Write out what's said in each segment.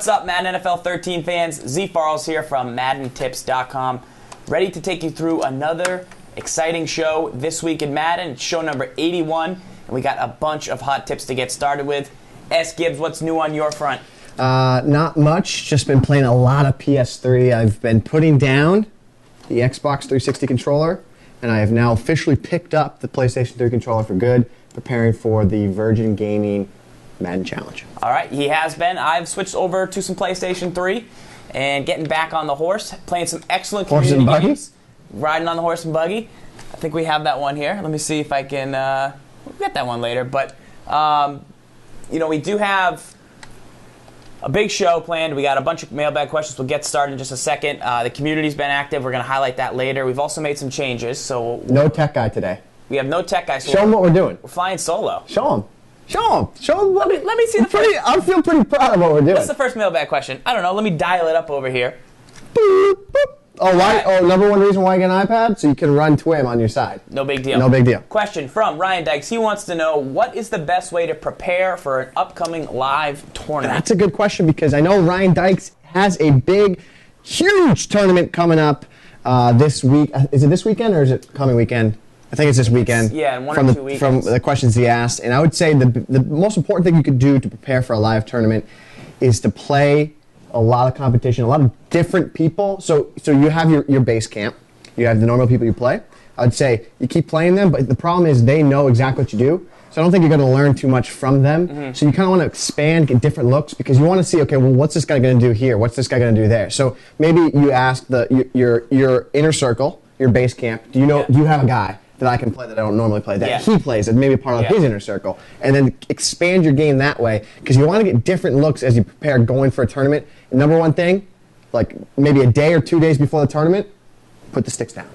What's up, Madden NFL 13 fans? zfarls here from MaddenTips.com, ready to take you through another exciting show this week in Madden. It's show number 81, and we got a bunch of hot tips to get started with. Gibbs, what's new on your front? Not much. Just been playing a lot of PS3. I've been putting down the Xbox 360 controller, and I have now officially picked up the PlayStation 3 controller for good, preparing for the Virgin Gaming Madden Challenge. All right, he has been. I've switched over to some PlayStation 3 and getting back on the horse, playing some excellent community games. Riding on the horse and buggy. I think we have that one here. Let me see if I can we'll get that one later. But, we do have a big show planned. We got a bunch of mailbag questions. We'll get started in just a second. The community's been active. We're going to highlight that later. We've also made some changes. So no tech guy today. We have no tech guy. So show them what we're doing. We're flying solo. Show them. Show them. Let me see. I feel pretty proud of what we're doing. What's the first mailbag question? I don't know. Let me dial it up over here. Boop, boop. Oh, why? Right. Oh, number one reason why you get an iPad? So you can run TWIM on your side. No big deal. No big deal. Question from Ryan Dykes. He wants to know, what is the best way to prepare for an upcoming live tournament? That's a good question, because I know Ryan Dykes has a big, huge tournament coming up this week. Is it this weekend or is it coming weekend? I think it's this weekend. Yeah, in 1 or 2 weeks. From the questions he asked. And I would say the most important thing you could do to prepare for a live tournament is to play a lot of competition, a lot of different people. So you have your base camp. You have the normal people you play. I'd say you keep playing them, but the problem is they know exactly what you do. So I don't think you're going to learn too much from them. Mm-hmm. So you kind of want to expand, get different looks, because you want to see, okay, well, what's this guy going to do here? What's this guy going to do there? So maybe you ask your inner circle, your base camp, do you have a guy that I can play that I don't normally play, that he plays, that maybe part of his inner circle, and then expand your game that way, because you want to get different looks as you prepare going for a tournament. And number one thing, like maybe a day or 2 days before the tournament, put the sticks down.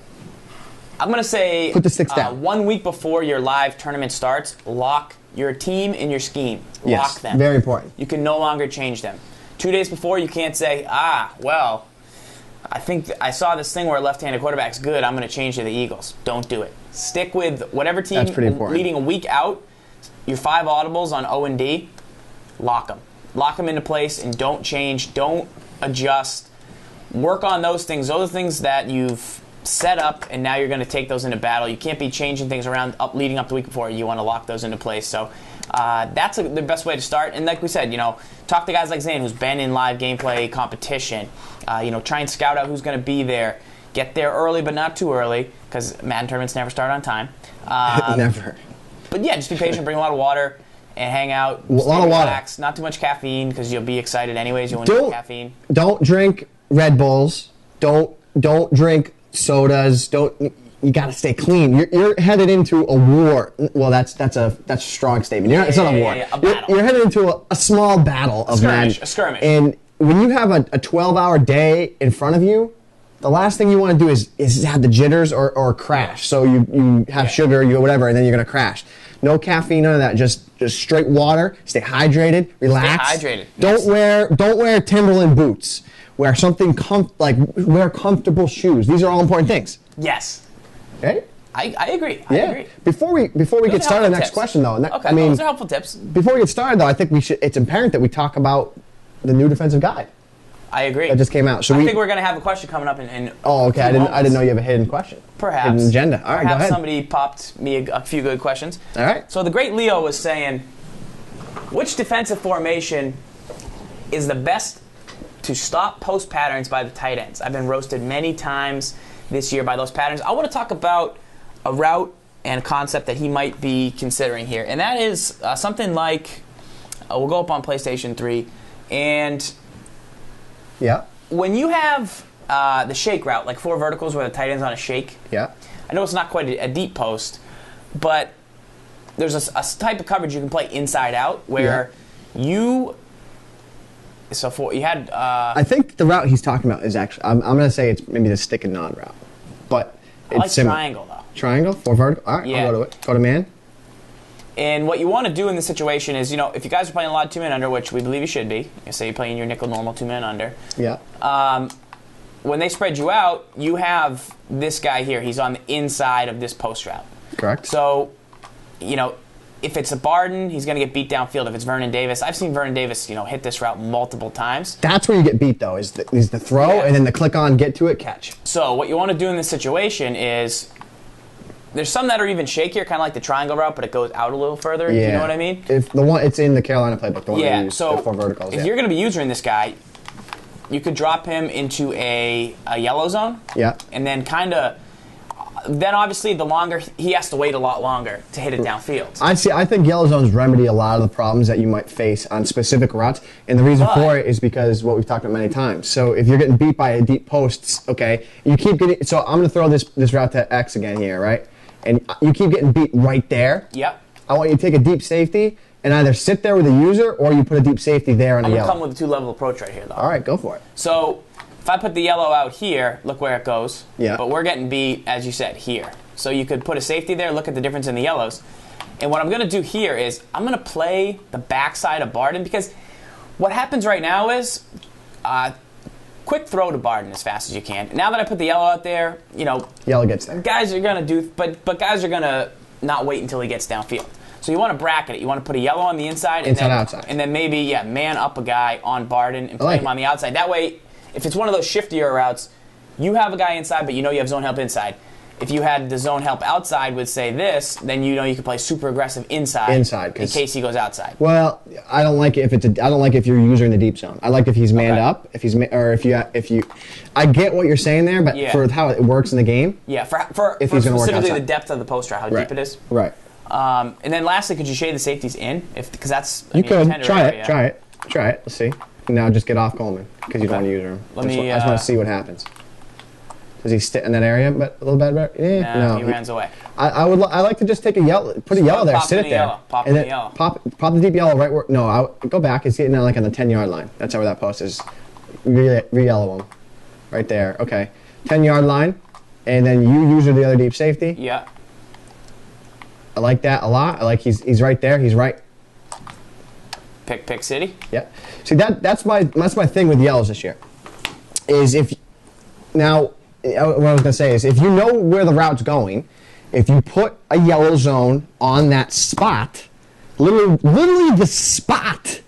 I'm going to say put the sticks down. 1 week before your live tournament starts, lock your team and your scheme. Lock them. Very important. You can no longer change them. 2 days before, you can't say, well, I think I saw this thing where a left-handed quarterback's good, I'm going to change to the Eagles. Don't do it. Stick with whatever team leading a week out, your 5 audibles on O&D, lock them. Lock them into place and don't change, don't adjust. Work on those things. Those are things that you've set up, and now you're going to take those into battle. You can't be changing things around leading up the week before. You want to lock those into place. So that's the best way to start. And like we said, talk to guys like Zane, who's been in live gameplay competition. Try and scout out who's going to be there. Get there early, but not too early, because Madden tournaments never start on time. Never. But yeah, just be patient, bring a lot of water, and hang out. A lot of water. Relax. Not too much caffeine, because you'll be excited anyways. You won't need caffeine. Don't drink Red Bulls. Don't drink sodas. You got to stay clean. You're headed into a war. Well, that's a strong statement. It's not a war. A battle. You're headed into a small battle of Madden. A skirmish. And when you have a 12-hour day in front of you, the last thing you want to do is have the jitters or crash. So you have sugar, whatever, and then you're going to crash. No caffeine, none of that. Just straight water. Stay hydrated. Relax. Stay hydrated. Don't wear Timberland boots. Wear something wear comfortable shoes. These are all important things. Yes. Okay. I agree. I agree. Before we get started, the next question though. Okay. Those are helpful tips. Before we get started though, I think it's imperative that we talk about the new defensive guide. I agree. That just came out. I think we're going to have a question coming up in Oh, okay. I didn't know you have a hidden question. Perhaps. Hidden agenda. All right, go ahead. Somebody popped me a few good questions. All right. So the great Leo was saying, which defensive formation is the best to stop post patterns by the tight ends? I've been roasted many times this year by those patterns. I want to talk about a route and a concept that he might be considering here, and that is something like, we'll go up on PlayStation 3, and when you have the shake route, like 4 verticals where the tight end's on a shake, I know it's not quite a deep post, but there's a type of coverage you can play inside out where you had. I think the route he's talking about is actually. I'm going to say it's maybe the stick and nod route, but I like triangle though. Triangle, 4 vertical. All right, I'll go to it. Go to man. And what you want to do in this situation is, if you guys are playing a lot of 2-man under, which we believe you should be, say you're playing your nickel normal 2-man under. When they spread you out, you have this guy here. He's on the inside of this post route. Correct. So, if it's a Barden, he's going to get beat downfield. If it's Vernon Davis, I've seen Vernon Davis, hit this route multiple times. That's where you get beat, though, is the throw and then the click on, get to it, catch. So what you want to do in this situation is, there's some that are even shakier, kind of like the triangle route, but it goes out a little further. Yeah. You know what I mean? If the one, it's in the Carolina playbook, the one that use the 4 verticals. If you're going to be using this guy, you could drop him into a yellow zone. Yeah. And then then obviously the longer, he has to wait a lot longer to hit it downfield. I think yellow zones remedy a lot of the problems that you might face on specific routes, and the reason for it is because what we've talked about many times. So if you're getting beat by a deep posts, okay, you keep getting, so I'm going to throw this route to X again here, right? And you keep getting beat right there. Yep. I want you to take a deep safety and either sit there with a user or you put a deep safety there on a yellow. I'm going to come with a 2-level approach right here, though. All right, go for it. So if I put the yellow out here, look where it goes. Yeah. But we're getting beat, as you said, here. So you could put a safety there, look at the difference in the yellows. And what I'm going to do here is I'm going to play the backside of Barden, because what happens right now is quick throw to Barden as fast as you can. Now that I put the yellow out there, yellow gets there. Guys are going to do, but guys are going to not wait until he gets downfield. So you want to bracket it. You want to put a yellow on the inside. Outside. And then maybe, man up a guy on Barden and play him on the outside. That way, if it's one of those shiftier routes, you have a guy inside, but you have zone help inside. If you had the zone help outside with, say, this, then you can play super aggressive inside in case he goes outside. Well, I don't like it I don't like if you're using the deep zone. I like if he's manned up, if you. I get what you're saying there, but for how it works in the game. Yeah, for he's going to work specifically outside. the depth of the post route, how deep it is. Right. And then lastly, could you shade the safeties in? Because that's you could try it. Let's see. Now just get off Coleman because you don't want to use him. I just want to see what happens. Does he sit in that area? But a little bit better? No, he runs away. I like to just take a yellow, put a yellow there, sit it there, and then pop the deep yellow right where. No, I'll go back. It's getting like on the 10-yard line. That's where that post is. Re-yellow him, right there. Okay, 10-yard line, and then you use the other deep safety. Yeah. I like that a lot. I like he's right there. He's right. Pick city. Yeah. See that's my thing with yellows this year. Is if now. What I was going to say is, if you know where the route's going, if you put a yellow zone on that spot, literally the spot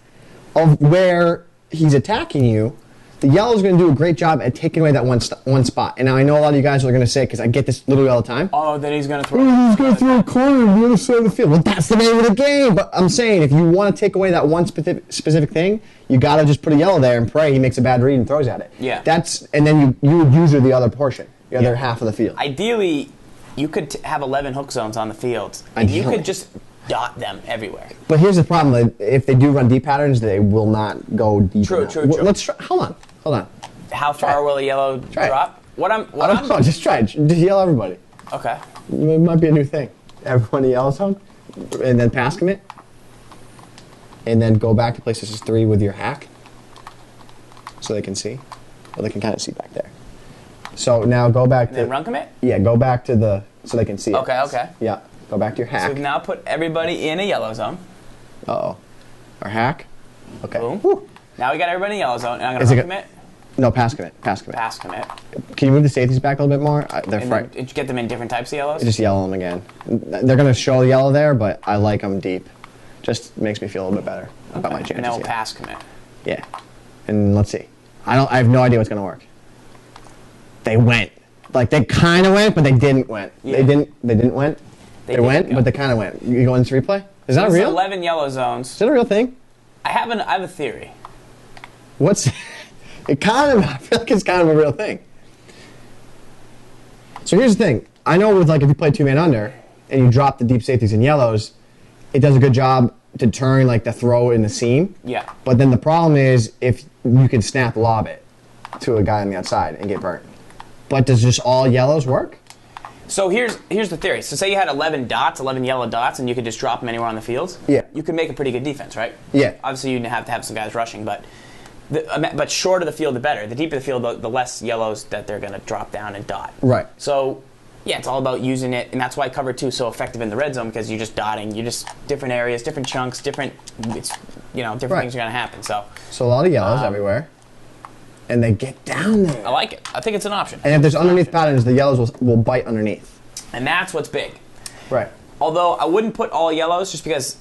of where he's attacking you, the yellow's going to do a great job at taking away that one spot. And now I know a lot of you guys are going to say, because I get this literally all the time, oh, then he's going to throw. He's going to throw a corner on the other side of the field. Well, that's the name of the game. But I'm saying, if you want to take away that one specific thing, you got to just put a yellow there and pray he makes a bad read and throws at it. Yeah. And then you would use the other portion, the other half of the field. Ideally, you could have 11 hook zones on the field, and you could just dot them everywhere. But here's the problem: if they do run deep patterns, they will not go deep. True. Let's try. Hold on. How far will a yellow drop? I don't know. Just try it. Just yell everybody. Okay. It might be a new thing. Everyone in the yellow zone, and then pass commit. And then go back to places 3 with your hack so they can see. Well, they can kind of see back there. So now go back and then run commit? Yeah, go back to so they can see it. Okay. Yeah, go back to your hack. So we've now put everybody in a yellow zone. Uh-oh. Our hack. Okay. Boom. Woo. Now we got everybody in yellow zone. And I'm going to run commit? No, pass commit. Pass commit. Can you move the safeties back a little bit more? They're frightened. Did you get them in different types of yellows? Just yellow them again. They're going to show the yellow there, but I like them deep. Just makes me feel a little bit better about my chances. And then we'll pass commit. Yeah. And let's see. I have no idea what's going to work. They went. Like, they kind of went, but they didn't went. Yeah. They didn't went. They went, but they kind of went. You go into replay? Is that real? 11 yellow zones. Is that a real thing? I have a theory. I feel like it's kind of a real thing. So here's the thing. I know with, like, if you play 2-man under and you drop the deep safeties and yellows, it does a good job deterring, like, the throw in the seam. Yeah. But then the problem is if you can snap lob it to a guy on the outside and get burnt. But does just all yellows work? So here's the theory. So say you had 11 yellow dots, and you could just drop them anywhere on the field. Yeah. You could make a pretty good defense, right? Yeah. Obviously, you'd have to have some guys rushing, but short of the field, the better. The deeper the field, the less yellows that they're going to drop down and dot. Right. So, yeah, it's all about using it, and that's why cover 2 is so effective in the red zone, because you're just dotting. You're just different areas, different chunks, different things are going to happen. So a lot of yellows everywhere. And they get down there. I like it. I think it's an option. And if there's underneath patterns, the yellows will bite underneath. And that's what's big. Right. Although I wouldn't put all yellows just because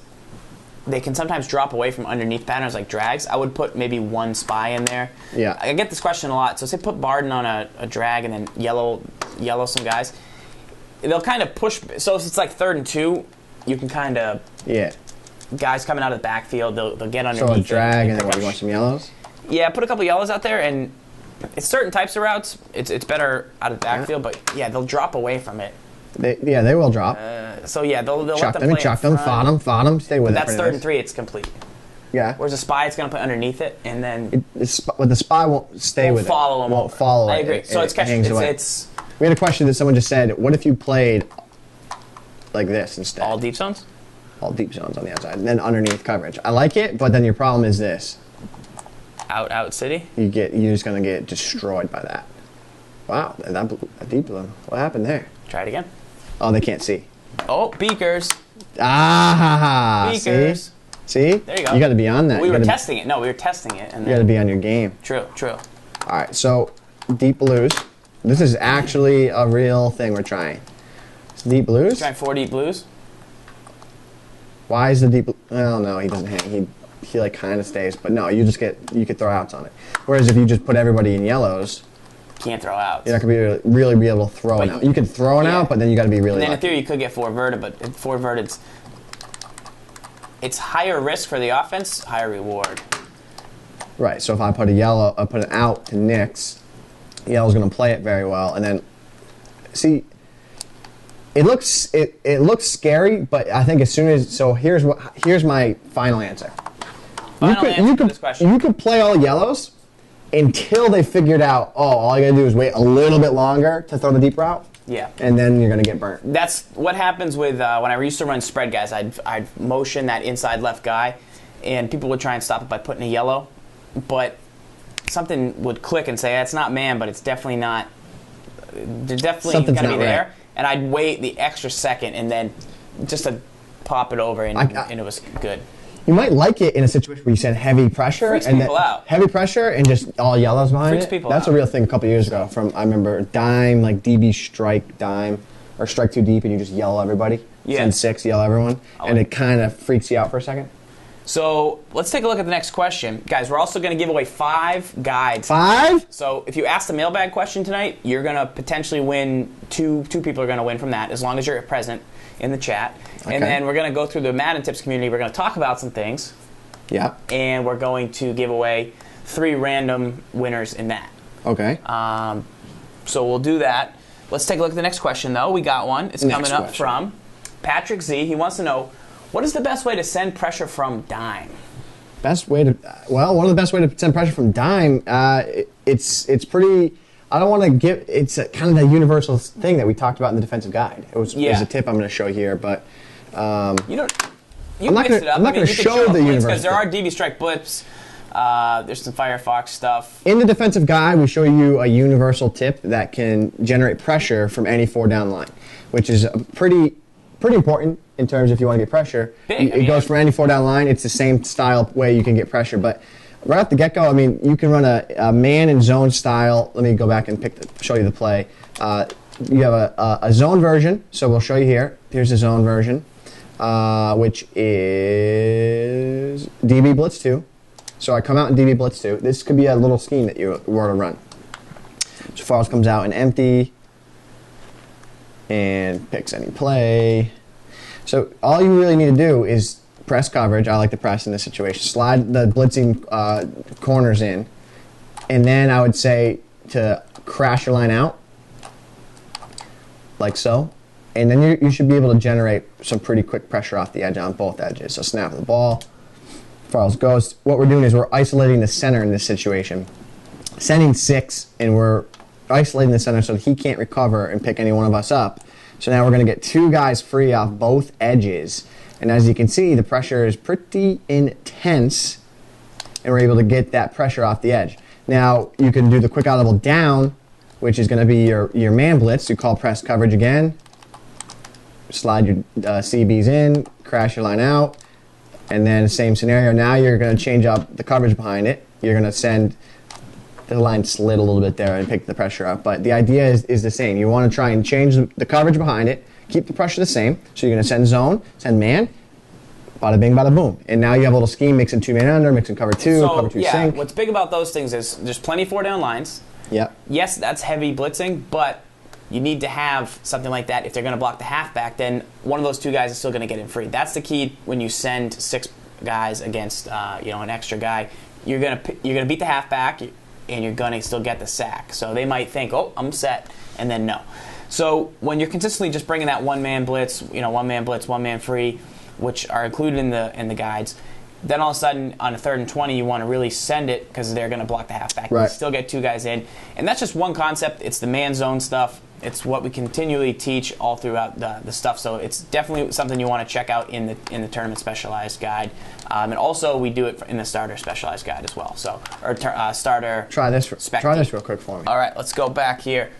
they can sometimes drop away from underneath patterns like drags. I would put maybe one spy in there. Yeah. I get this question a lot. So say put Barden on a drag and then yellow some guys. They'll kind of push. So if it's like 3rd and 2, you can kind of guys coming out of the backfield. They'll get underneath. So a drag and then you want some yellows. Yeah, put a couple yellows out there, and it's certain types of routes. It's better out of the backfield, but yeah, they'll drop away from it. They will drop. So yeah, they'll chuck let them play chuck them, fought them, stay with but it. That's 3rd and 3. It's complete. Yeah. Whereas a spy, it's going to put underneath it, and then the spy won't stay with it. Won't follow it. I agree. So it's hangs away. We had a question that someone just said, what if you played like this instead? All deep zones? All deep zones on the outside, and then underneath coverage. I like it, but then your problem is this. Out city? You're just going to get destroyed by that. Wow, that deep blue. What happened there? Try it again. Oh, they can't see. Oh, beakers. Beakers. See? There you go. You got to be on that. We were testing it. No, we were testing it. And you got to be on your game. True. All right, so deep blues. This is actually a real thing we're trying. It's deep blues. Trying 4 deep blues. Why is the deep? Well, no, he doesn't hang. He like kind of stays, but no, you could throw outs on it. Whereas if you just put everybody in yellows, can't throw outs. You're not gonna really be able to throw an out. You can throw an out, but then you got to be really. And then lucky. in theory you could get 4 verted, but 4 verted, it's higher risk for the offense, higher reward. Right. So if I put an out to Knicks, yellow's gonna play it very well, and then see. It looks scary, but I think as soon as here's my final answer. You could play all yellows until they figured out, all I gotta do is wait a little bit longer to throw the deep route. Yeah. And then you're gonna get burnt. That's what happens with when I used to run spread guys. I'd motion that inside left guy, and people would try and stop it by putting a yellow, but something would click and say, it's not man, but it's definitely not. There's definitely got to be there. Right. And I'd wait the extra second and then just to pop it over, and it was good. You might like it in a situation where you said heavy pressure. Freaks people out. Heavy pressure and just all yellows behind Freaks it. People That's out. a real thing a couple years ago. I remember dime, like DB strike dime, or strike too deep and you just yell everybody. Yeah. Send 6, yell everyone. And it kind of freaks you out for a second. So let's take a look at the next question. Guys, we're also going to give away 5 guides. 5? So if you ask the mailbag question tonight, you're going to potentially win, two people are going to win from that, as long as you're present in the chat. Okay. And then we're going to go through the Madden Tips community. We're going to talk about some things. Yeah. And we're going to give away 3 random winners in that. Okay. So we'll do that. Let's take a look at the next question, though. We got one. It's coming up from Patrick Z. He wants to know, what is the best way to send pressure from dime? One of the best ways to send pressure from dime, it's pretty, I don't want to give, it's kind of the universal thing that we talked about in the defensive guide. It was a tip I'm going to show here, but I'm not going to show the universal because there are DB strike blips. There's some Firefox stuff. In the defensive guide, we show you a universal tip that can generate pressure from any 4-down line, which is pretty important in terms if you want to get pressure. It goes from any 4-down line. It's the same style way you can get pressure, but right off the get-go, I mean, you can run a man and zone style. Let me go back and show you the play. You have a zone version, so we'll show you here. Here's the zone version, which is DB Blitz 2. So I come out in DB Blitz 2. This could be a little scheme that you were to run. zfarls comes out in empty and picks any play. So all you really need to do is press coverage. I like to press in this situation. Slide the blitzing corners in. And then I would say to crash your line out, like so. And then you should be able to generate some pretty quick pressure off the edge on both edges. So snap the ball. zfarls goes. What we're doing is we're isolating the center in this situation. Sending 6, and we're isolating the center so that he can't recover and pick any one of us up. So now we're going to get 2 guys free off both edges. And as you can see, the pressure is pretty intense, and we're able to get that pressure off the edge. Now, you can do the quick audible down, which is going to be your man blitz. You call press coverage again, slide your CBs in, crash your line out, and then same scenario. Now you're going to change up the coverage behind it. You're going to send the line slid a little bit there and pick the pressure up. But the idea is the same. You want to try and change the coverage behind it, keep the pressure the same. So you're going to send zone, send man, bada bing, bada boom. And now you have a little scheme, mixing 2-man under, mixing cover 2, cover 2 sync. What's big about those things is there's plenty 4-down lines. Yep. Yes, that's heavy blitzing, but you need to have something like that. If they're going to block the halfback, then one of those 2 guys is still going to get in free. That's the key when you send 6 guys against an extra guy. You're gonna beat the halfback, and you're gonna still get the sack. So they might think, oh, I'm set, and then no. So when you're consistently just bringing that 1-man blitz, 1-man blitz, 1-man free, which are included in the guides, then all of a sudden on a 3rd and 20, you want to really send it because they're going to block the halfback. Right. You still get 2 guys in, and that's just one concept. It's the man zone stuff. It's what we continually teach all throughout the stuff. So it's definitely something you want to check out in the tournament specialized guide, and also we do it in the starter specialized guide as well. So starter. Try this real quick for me. All right, let's go back here.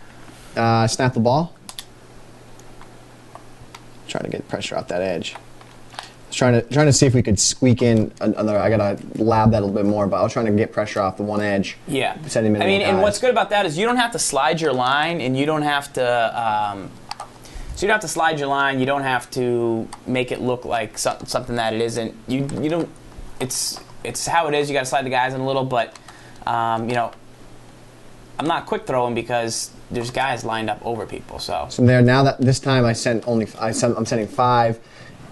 Snap the ball. Trying to get pressure off that edge. Trying to see if we could squeak in another. I gotta lab that a little bit more, but I was trying to get pressure off the one edge. Yeah, and what's good about that is you don't have to slide your line, and you don't have to. So you don't have to slide your line. You don't have to make it look like something that it isn't. You don't. It's how it is. You got to slide the guys in a little, but I'm not quick throwing because there's guys lined up over people. So there now that this time I'm sending 5.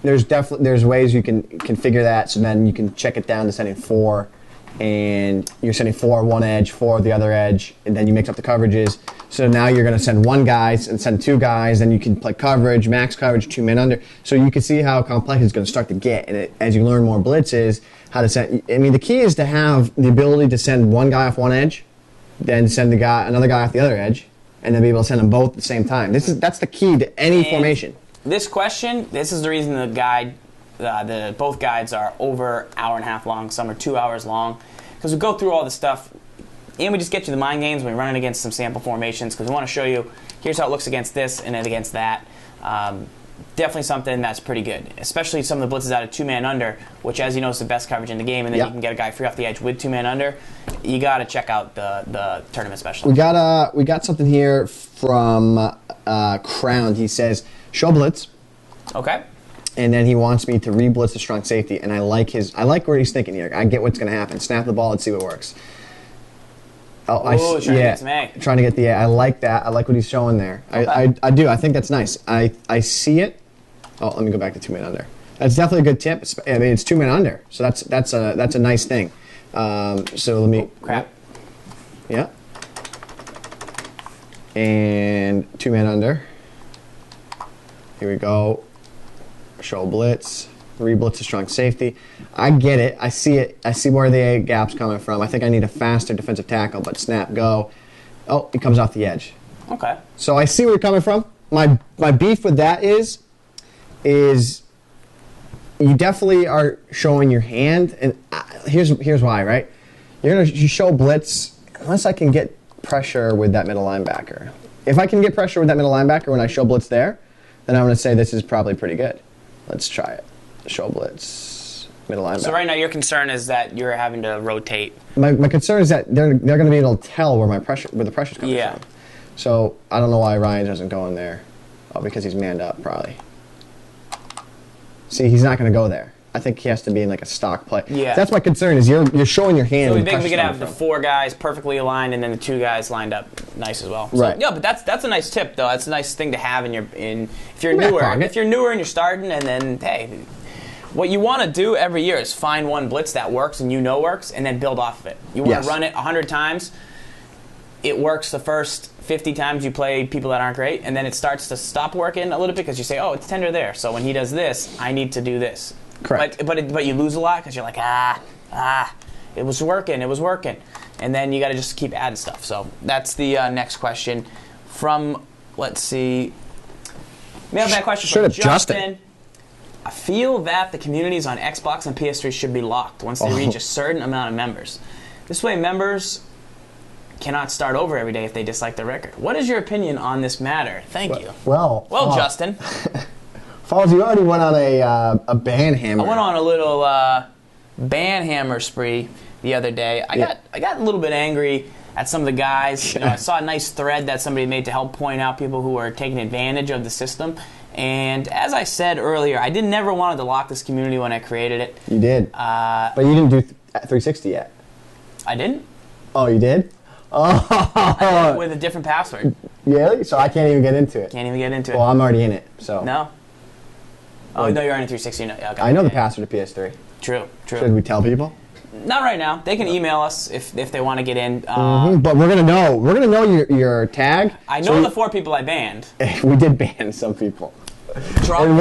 There's ways you can configure that, so then you can check it down to sending 4, and you're sending 4 one edge, 4 the other edge, and then you mix up the coverages. So now you're going to send 1 guy and send 2 guys, then you can play coverage, max coverage, 2 men under. So you can see how complex it's going to start to get, and as you learn more blitzes, how to send. I mean, the key is to have the ability to send 1 guy off one edge, then send another guy off the other edge, and then be able to send them both at the same time. That's the key to any formation. This is the reason the guide, both guides are over an hour and a half long. Some are 2 hours long, because we go through all the stuff, and we just get you the mind games when we're running against some sample formations, because we want to show you here's how it looks against this and then against that. Definitely something that's pretty good, especially some of the blitzes out of 2-man under, which, as you know, is the best coverage in the game, and then you can get a guy free off the edge with 2-man under. You got to check out the tournament special. We got something here from Crown. He says, show blitz. Okay. And then he wants me to re-blitz the strong safety, and I like where he's thinking here. I get what's going to happen. Snap the ball and see what works. Trying to get some A. Trying to get the A. I like that. I like what he's showing there. Okay. I do. I think that's nice. I see it. Oh, let me go back to 2-man under. That's definitely a good tip. I mean, it's 2-man under, so that's a nice thing. So let me. Oh, crap. Yeah. And 2-man under. Here we go. Show blitz. Re-blitz a strong safety. I get it. I see it. I see where the gap's coming from. I think I need a faster defensive tackle, but snap, go. Oh, it comes off the edge. Okay. So I see where you're coming from. My beef with that is you definitely are showing your hand, and here's why, right? You show blitz unless I can get pressure with that middle linebacker. If I can get pressure with that middle linebacker when I show blitz there, then I'm going to say this is probably pretty good. Let's try it. Show blitz, middle linebacker. So right now your concern is that you're having to rotate. My concern is that they're going to be able to tell where the pressure's coming from. So I don't know why Ryan doesn't go in there. Oh, because he's manned up, probably. See, he's not going to go there. I think he has to be in like a stock play. Yeah. That's my concern is you're showing your hand. So we think we could have the 4 guys perfectly aligned and then the 2 guys lined up nice as well. So, right. Yeah, but that's a nice tip though. That's a nice thing to have if you're newer. If you're newer and you're starting, and then hey, what you want to do every year is find one blitz that works and works, and then build off of it. You want to run it 100 times. It works the first 50 times you play people that aren't great, and then it starts to stop working a little bit because you say, oh, it's tender there. So when he does this, I need to do this. Correct. But you lose a lot because you're like, it was working, and then you got to just keep adding stuff. So that's the next question from, let's see, mailbag question from Justin. I feel that the communities on Xbox and PS3 should be locked once they reach a certain amount of members. This way, members cannot start over every day if they dislike the record. What is your opinion on this matter? Thank you. Well, Justin. Falls, you already went on a ban hammer. I went on a little ban hammer spree the other day. I got a little bit angry at some of the guys. I saw a nice thread that somebody made to help point out people who are taking advantage of the system. And as I said earlier, I never wanted to lock this community when I created it. You did. But you didn't do 360 yet. I didn't? Oh, you did? Oh. I did with a different password. Really? So I can't even get into it. Can't even get into it. Well, I'm already in it, so. No? Oh, no, you're in 360. No, okay. I know the password to PS3. True. Should we tell people? Not right now. They can email us if they want to get in. But we're gonna know. We're gonna know your tag. I know the 4 people I banned. We did ban some people. And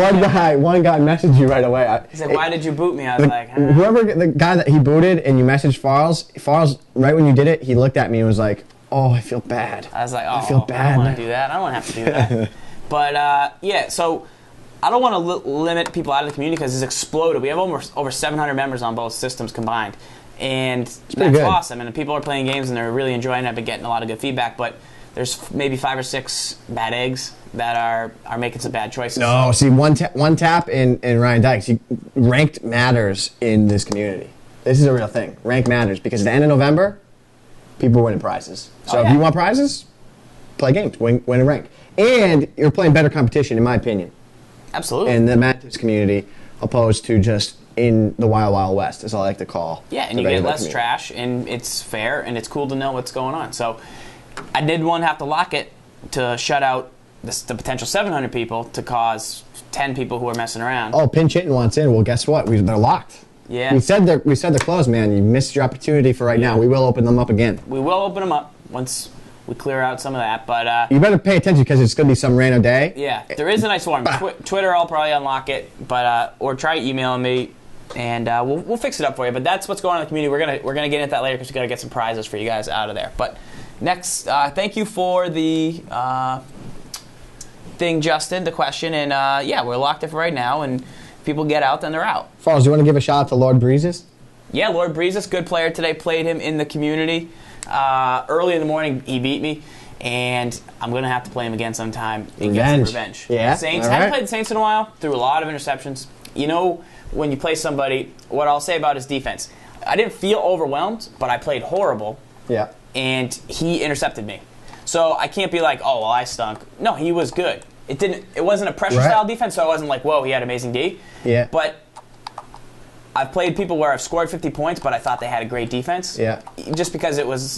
one guy messaged you right away. He said, "Why did you boot me?" I was like, the guy that he booted and you messaged Farls, right when you did it, he looked at me and was like, "Oh, I feel bad." I was like, "Oh, I feel bad. I don't want to do that. I don't want to have to do that." But yeah, so I don't want to limit people out of the community because it's exploded. We have over 700 members on both systems combined, and that's awesome. And people are playing games and they're really enjoying it. I've been getting a lot of good feedback, but there's maybe 5 or 6 bad eggs that are making some bad choices. No, see, one tap and Ryan Dykes. Ranked matters in this community. This is a real thing. Rank matters because at the end of November, people are winning prizes. So if you want prizes, play games, win a rank. And you're playing better competition, in my opinion. Absolutely. In the Madden community, opposed to just in the Wild Wild West, as I like to call. Yeah, and you get less trash, and it's fair, and it's cool to know what's going on. So I did have to lock it to shut out the potential 700 people to cause 10 people who are messing around. Oh, Pinch Hitting wants in. Well, guess what? They're locked. Yeah. We said they're closed, man. You missed your opportunity for right now. We will open them up again. We will open them up once we clear out some of that, but you better pay attention because it's going to be some random day. Yeah, there is a nice one. Twitter, I'll probably unlock it, but or try emailing me, and we'll fix it up for you. But that's what's going on in the community. We're gonna get into that later because we got to get some prizes for you guys out of there. But next, thank you for the thing, Justin. The question, and yeah, we're locked it for right now, and if people get out, then they're out. Falls, do you want to give a shout out to Lord Breezes? Yeah, Lord Breezes, good player today. Played him in the community. Early in the morning, he beat me, and I'm going to have to play him again sometime and get some revenge. Yeah. Saints, haven't played the Saints in a while, threw a lot of interceptions. You know, when you play somebody, what I'll say about his defense, I didn't feel overwhelmed, but I played horrible. Yeah. And he intercepted me. So I can't be like, oh, well, I stunk. No, he was good. It wasn't a pressure-style defense, so I wasn't like, whoa, he had amazing D. Yeah. But I've played people where I've scored 50 points, but I thought they had a great defense. Yeah. Just because it was,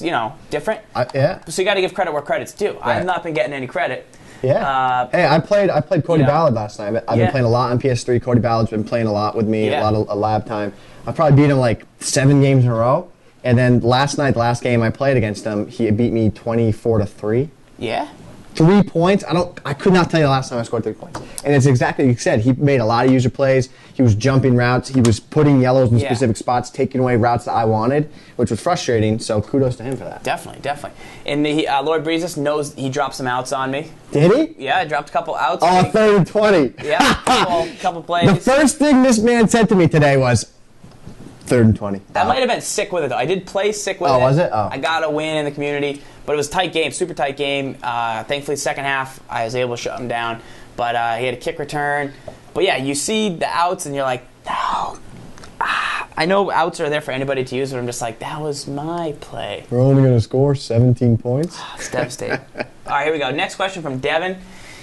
different. Yeah. So you got to give credit where credit's due. Right. I've not been getting any credit. Yeah. Hey, I played Cody Ballard last night. I've been playing a lot on PS3. Cody Ballard's been playing a lot with me, a lot of lab time. I've probably beat him like 7 games in a row. And then last night, the last game I played against him, he beat me 24-3. Yeah. 3 points. I could not tell you the last time I scored 3 points. And it's exactly what you said. He made a lot of user plays. He was jumping routes. He was putting yellows in specific spots, taking away routes that I wanted, which was frustrating. So kudos to him for that. Definitely. And Lord Breezes knows he dropped some outs on me. Did he? Yeah, I dropped a couple outs. Oh, 3rd and 20. Yeah, couple plays. The first thing this man said to me today was 3rd and 20. That might have been sick with it, though. I did play sick with it. Oh, was it? Oh. I got a win in the community, but it was a tight game, super tight game. Thankfully, second half, I was able to shut him down, but he had a kick return. But yeah, you see the outs, and you're like, no. I know outs are there for anybody to use, but I'm just like, that was my play. We're only going to score 17 points? It's devastating. All right, here we go. Next question from Devin.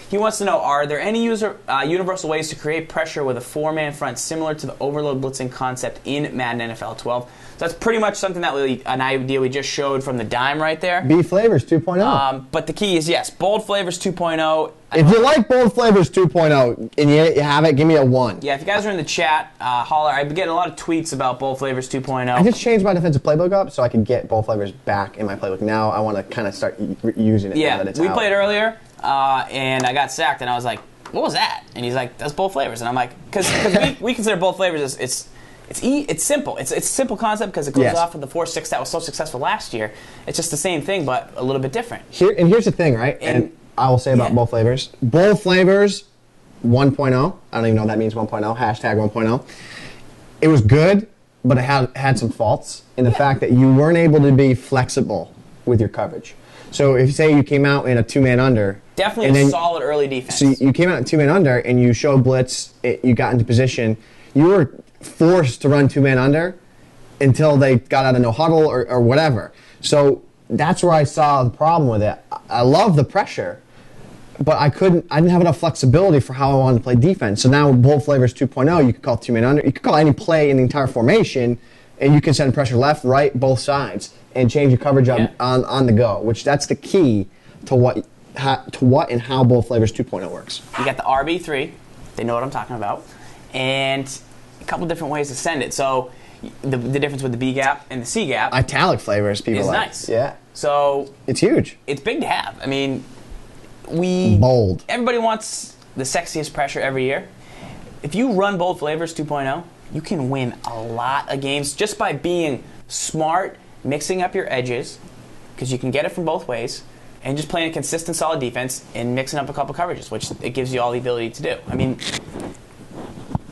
He wants to know, are there any universal ways to create pressure with a 4-man front similar to the overload blitzing concept in Madden NFL 12? So that's pretty much something an idea we just showed from the dime right there. B Flavors 2.0. But the key is, yes, Bold Flavors 2.0. If you like Bold Flavors 2.0 and you have it, give me a 1. Yeah, if you guys are in the chat, holler. I've been getting a lot of tweets about Bold Flavors 2.0. I just changed my defensive playbook up so I can get Bold Flavors back in my playbook. Now I want to kind of start using it now that it's out. We played earlier, and I got sacked, and I was like, what was that? And he's like, that's Bold Flavors. And I'm like, because we consider Bold Flavors as it's simple. It's a simple concept because it goes off of the 4-6 that was so successful last year. It's just the same thing, but a little bit different. Here's the thing, right? And I will say about Bold Flavors. Bold Flavors 1.0. I don't even know what that means, 1.0. Hashtag 1.0. It was good, but it had some faults in the fact that you weren't able to be flexible with your coverage. So if, say, you came out in a 2-man under. Definitely a solid early defense. So you came out in 2-man under and you showed blitz, you got into position. You were forced to run 2-man under until they got out of no huddle or whatever. So that's where I saw the problem with it. I love the pressure, but I didn't have enough flexibility for how I wanted to play defense. So now with Bold Flavors 2.0, you can call 2-man under. You can call any play in the entire formation, and you can send pressure left, right, both sides, and change your coverage up on the go, which that's the key to what and how Bold Flavors 2.0 works. You got the RB3, they know what I'm talking about, and a couple different ways to send it. So the difference with the B gap and the C gap. Italic flavors, people is like. nice. Yeah. So it's huge. It's big to have. I mean, bold. Everybody wants the sexiest pressure every year. If you run Bold Flavors 2.0, you can win a lot of games just by being smart, mixing up your edges, because you can get it from both ways, and just playing a consistent, solid defense and mixing up a couple coverages, which it gives you all the ability to do. I mean,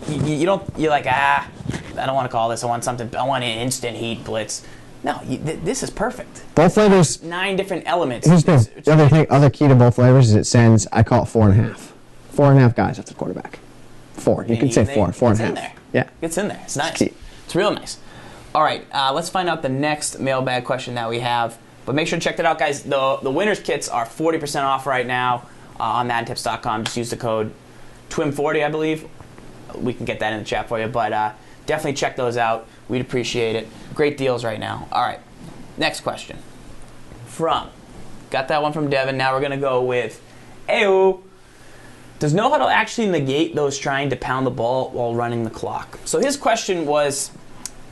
you're like, I don't want to call this. I want an instant heat blitz. No, this is perfect. Both flavors. 9 different elements. Here's the other key to both flavors is it sends, I call it 4.5. 4.5 guys after the quarterback. 4. You can say 4. 4.5. In there. Yeah. It's in there. It's nice. It's real nice. All right, let's find out the next mailbag question that we have. But make sure to check that out, guys. The winners kits are 40% off right now on MaddenTips.com. Just use the code TWIM40, I believe. We can get that in the chat for you. But definitely check those out. We'd appreciate it. Great deals right now. All right, next question. Got that one from Devin. Now we're going to go with, Ayo. Does no huddle actually negate those trying to pound the ball while running the clock? So his question was,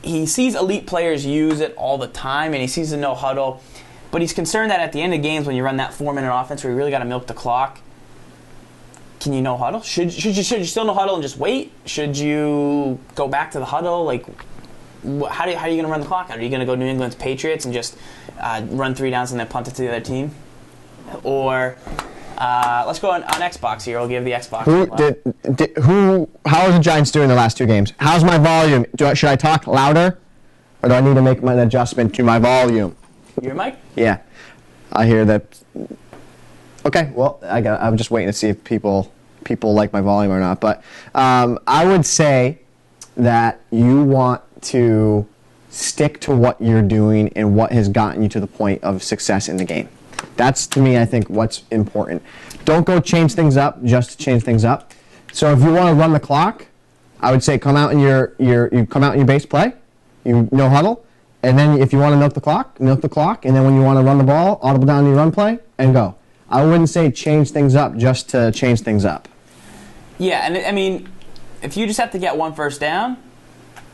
he sees elite players use it all the time, and he sees the no huddle, but he's concerned that at the end of games when you run that 4-minute offense where you really got to milk the clock, can you no huddle? Should you still no huddle and just wait? Should you go back to the huddle? Like, how are you going to run the clock out? Are you going to go New England's Patriots and just run 3 downs and then punt it to the other team? Or let's go on Xbox here. I'll give the Xbox. How are the Giants doing the last 2 games? How's my volume? Should I talk louder, or do I need to make an adjustment to my volume? Your mic? Yeah, I hear that. Okay, well, I'm just waiting to see if people like my volume or not. But I would say that you want to stick to what you're doing and what has gotten you to the point of success in the game. That's, to me, I think, what's important. Don't go change things up just to change things up. So if you want to run the clock, I would say come out in your base play, you no huddle, and then if you want to milk the clock, and then when you want to run the ball, audible down your run play, and go. I wouldn't say change things up just to change things up. Yeah, and I mean, if you just have to get 1 first down,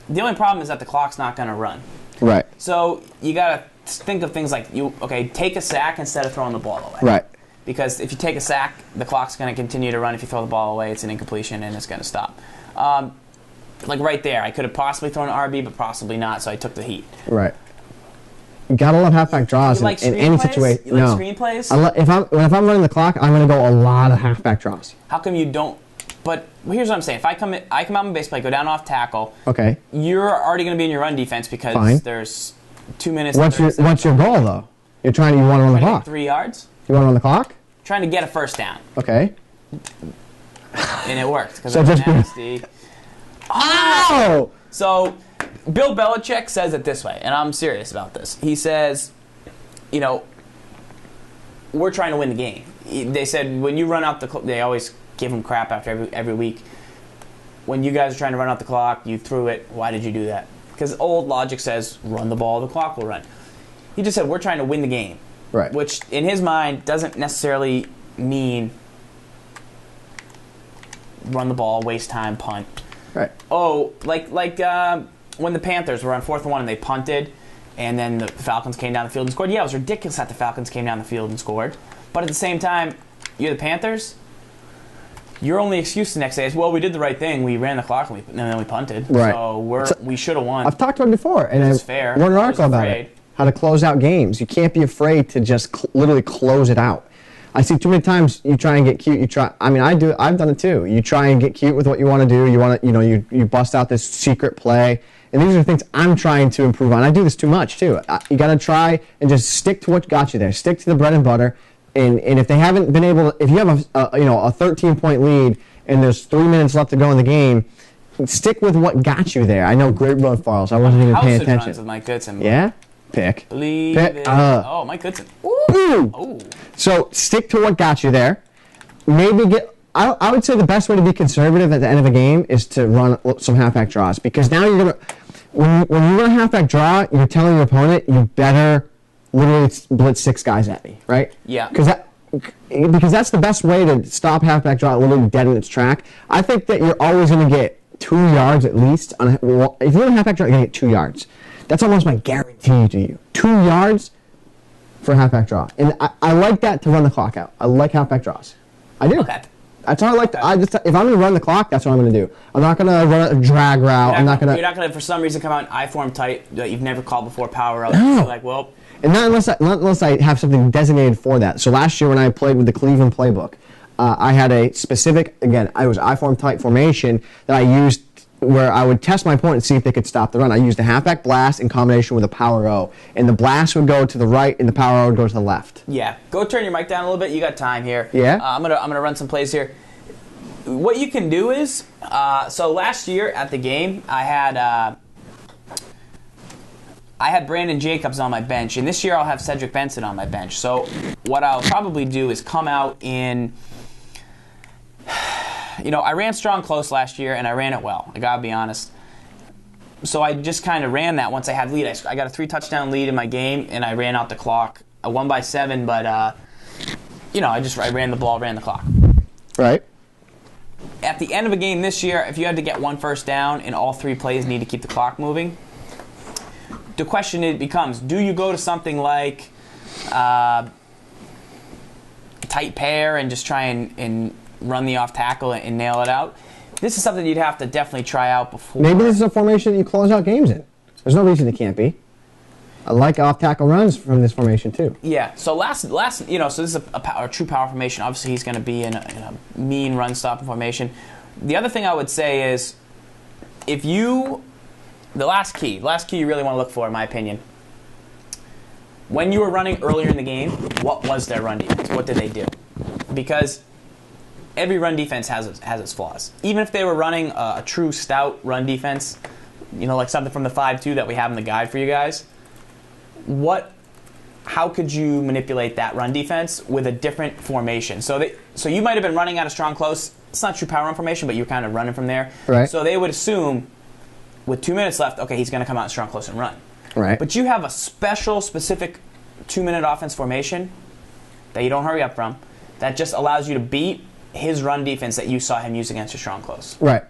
the only problem is that the clock's not going to run. Right. So you got to think of things like, take a sack instead of throwing the ball away. Right. Because if you take a sack, the clock's going to continue to run. If you throw the ball away, it's an incompletion and it's going to stop. Like right there, I could have possibly thrown an RB, but possibly not, so I took the heat. Right. You gotta love halfback draws in any situation. You like screen plays? If I'm running the clock, I'm gonna go a lot of halfback draws. How come you don't? But here's what I'm saying: if I come out in base play, go down off tackle. Okay. You're already gonna be in your run defense because there's 2 minutes. What's your goal though? You want to run the clock? 3 yards. You want to run the clock? Trying to get a first down. Okay. And it worked because so just nasty. Oh! So Bill Belichick says it this way, and I'm serious about this. He says, we're trying to win the game. They said when you run out the clock, they always give him crap after every week. When you guys are trying to run out the clock, you threw it. Why did you do that? Because old logic says run the ball, the clock will run. He just said we're trying to win the game. Right. Which in his mind doesn't necessarily mean run the ball, waste time, punt. Right. Oh, like when the Panthers were on 4th and 1 and they punted, and then the Falcons came down the field and scored. Yeah, it was ridiculous that the Falcons came down the field and scored. But at the same time, you're the Panthers. Your only excuse the next day is, well, we did the right thing. We ran the clock and then we punted. Right. So we should have won. I've talked about it before, and it's fair. I wrote an article about it. How to close out games. You can't be afraid to just literally close it out. I see too many times you try and get cute. I've done it too. You try and get cute with what you want to do. You want to, you bust out this secret play. And these are things I'm trying to improve on. I do this too much too. You got to try and just stick to what got you there. Stick to the bread and butter. And if they haven't been able to, if you have a 13-point lead and there's 3 minutes left to go in the game, stick with what got you there. I know great zfarls. I wasn't even paying attention. With Mike Goodson. Yeah. Pick. Believe it. Oh, Mike Goodson. Ooh. So stick to what got you there. maybe get. I would say the best way to be conservative at the end of a game is to run some halfback draws, because now you're gonna when you run a halfback draw, you're telling your opponent you better literally blitz 6 guys at me, right? Yeah. Because that's the best way to stop halfback draw literally dead in its track. I think that you're always going to get 2 yards at least. If you run a halfback draw, you're going to get 2 yards. That's almost my guarantee to you. 2 yards for a halfback draw. And I like that to run the clock out. I like halfback draws. I do. Okay. That's how I like to. If I'm going to run the clock, that's what I'm going to do. I'm not going to run a drag route. You're not going to, for some reason, come out in I-form tight that you've never called before, power out. No. So like, well... And not unless I have something designated for that. So last year when I played with the Cleveland playbook, I had a specific, again, I was I-form type formation that I used where I would test my opponent and see if they could stop the run. I used a halfback blast in combination with a power O. And the blast would go to the right and the power O would go to the left. Yeah. Go turn your mic down a little bit. You got time here. Yeah? I'm gonna run some plays here. What you can do is, so last year at the game, I had Brandon Jacobs on my bench, and this year I'll have Cedric Benson on my bench. So what I'll probably do is come out in, I ran strong close last year, and I ran it well. I gotta be honest. So I just kind of ran that once I had lead. I got a 3-touchdown lead in my game, and I ran out the clock. I won by 7, but I ran the ball, ran the clock. Right. At the end of a game this year, if you had to get 1 first down and all 3 plays need to keep the clock moving, the question becomes, do you go to something like tight pair and just try and run the off tackle and nail it out? This is something you'd have to definitely try out before. Maybe this is a formation that you close out games in. There's no reason it can't be. I like off tackle runs from this formation too. Yeah. So so this is a true power formation. Obviously, he's going to be in a mean run stopping formation. The other thing I would say is, the last key you really want to look for, in my opinion, when you were running earlier in the game, what was their run defense? What did they do? Because every run defense has its flaws. Even if they were running a true stout run defense, like something from the 5-2 that we have in the guide for you guys, how could you manipulate that run defense with a different formation? So you might have been running out of strong close. It's not true power run formation, but you're kind of running from there. Right. So they would assume, with 2 minutes left, okay, he's going to come out in strong close and run. Right. But you have a specific 2-minute offense formation that you don't hurry up from that just allows you to beat his run defense that you saw him use against your strong close. Right.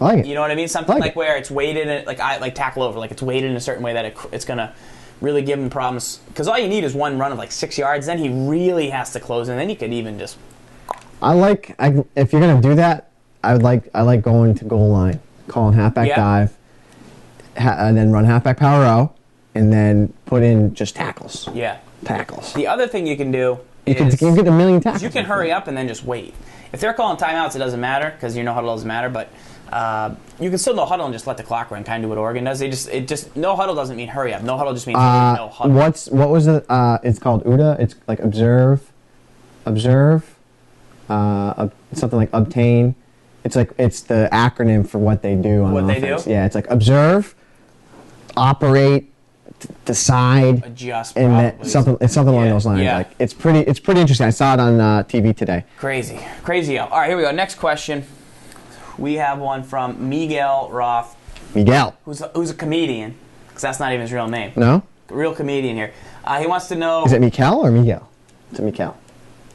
I like it. You know what I mean? Something like where it's weighted, like tackle over, like it's weighted in a certain way that it's going to really give him problems. Because all you need is one run of like 6 yards. Then he really has to close, and then you could even just. If you're gonna do that, I like going to goal line, calling halfback dive, and then run halfback power O, and then put in just tackles. Yeah. Tackles. The other thing you can do you can get a million tackles. You can hurry up and then just wait. If they're calling timeouts, it doesn't matter because no huddle doesn't matter, but. You can still no huddle and just let the clock run, kind of what Oregon does. No huddle doesn't mean hurry up. No huddle just means no huddle. What was it? It's called UDA. It's like observe, something like obtain. It's the acronym for what they do on offense. Yeah, it's like observe, operate, decide, adjust, and something along those lines. Yeah. Like it's pretty interesting. I saw it on TV today. Crazy. All right, here we go. Next question. We have one from Miguel Roth. Miguel. Who's a comedian, because that's not even his real name. No? A real comedian here. He wants to know... Is it Mikel or Miguel? It's Mikel.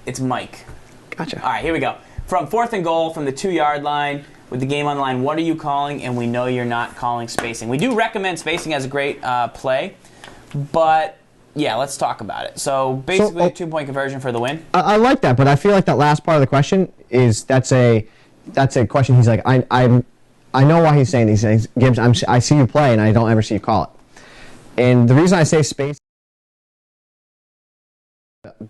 It's Mike. Gotcha. All right, here we go. From 4th and goal from the 2-yard line, with the game on the line, what are you calling? And we know you're not calling spacing. We do recommend spacing as a great play, but... Yeah, let's talk about it. So basically, a 2-point conversion for the win. I like that, but I feel like that last part of the question that's a question. He's like, I know why he's saying these things. Gibbs, I see you play, and I don't ever see you call it. And the reason I say space,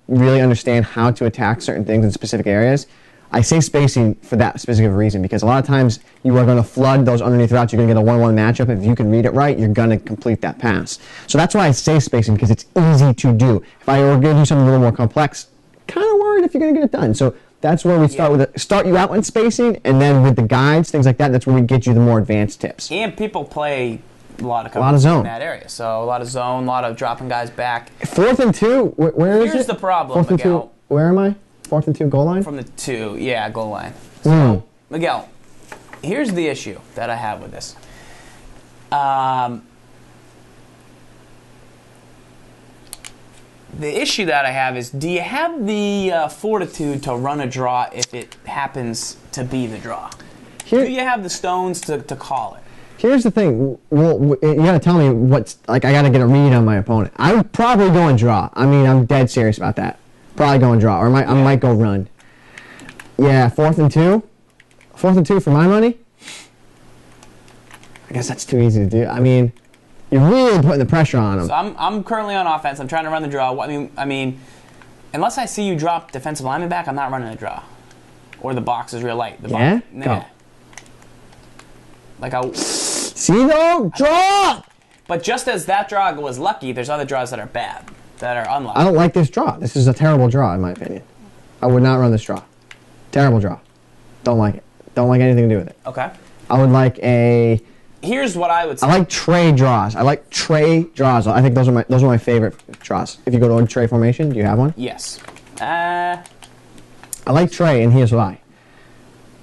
really understand how to attack certain things in specific areas. I say spacing for that specific reason, because a lot of times you are going to flood those underneath routes. You're going to get a 1-1 matchup. If you can read it right, you're going to complete that pass. So that's why I say spacing, because it's easy to do. If I were going to do something a little more complex, kind of worried if you're going to get it done. So that's where we start you out in spacing, and then with the guides, things like that, that's where we get you the more advanced tips. And people play a lot of zone in that area. So a lot of zone, a lot of dropping guys back. 4th and 2, where is it? Here's the problem, 4th and 2, where am I? 4th and 2 goal line? From the 2, yeah, goal line. So, Miguel, here's the issue that I have with this. The issue that I have is, do you have the fortitude to run a draw if it happens to be the draw? Do you have the stones to call it? Here's the thing. Well, you got to tell me what's, like, I got to get a read on my opponent. I would probably go and draw. I mean, I'm dead serious about that. Probably go and draw, or I might go run. Yeah, 4th and 2? 4th and 2 for my money? I guess that's too easy to do. I mean, you're really putting the pressure on them. So I'm currently on offense. I'm trying to run the draw. I mean, unless I see you drop defensive lineman back, I'm not running a draw. Or the box is real light. Yeah? Go. Like see though? Draw! But just as that draw was lucky, there's other draws that are bad, that are unlucky. I don't like this draw. This is a terrible draw, in my opinion. I would not run this draw. Terrible draw. Don't like it. Don't like anything to do with it. Okay. I would like a... Here's what I would say. I like tray draws. I like tray draws. I think those are my favorite draws. If you go to a tray formation, do you have one? Yes. I like tray, and here's why.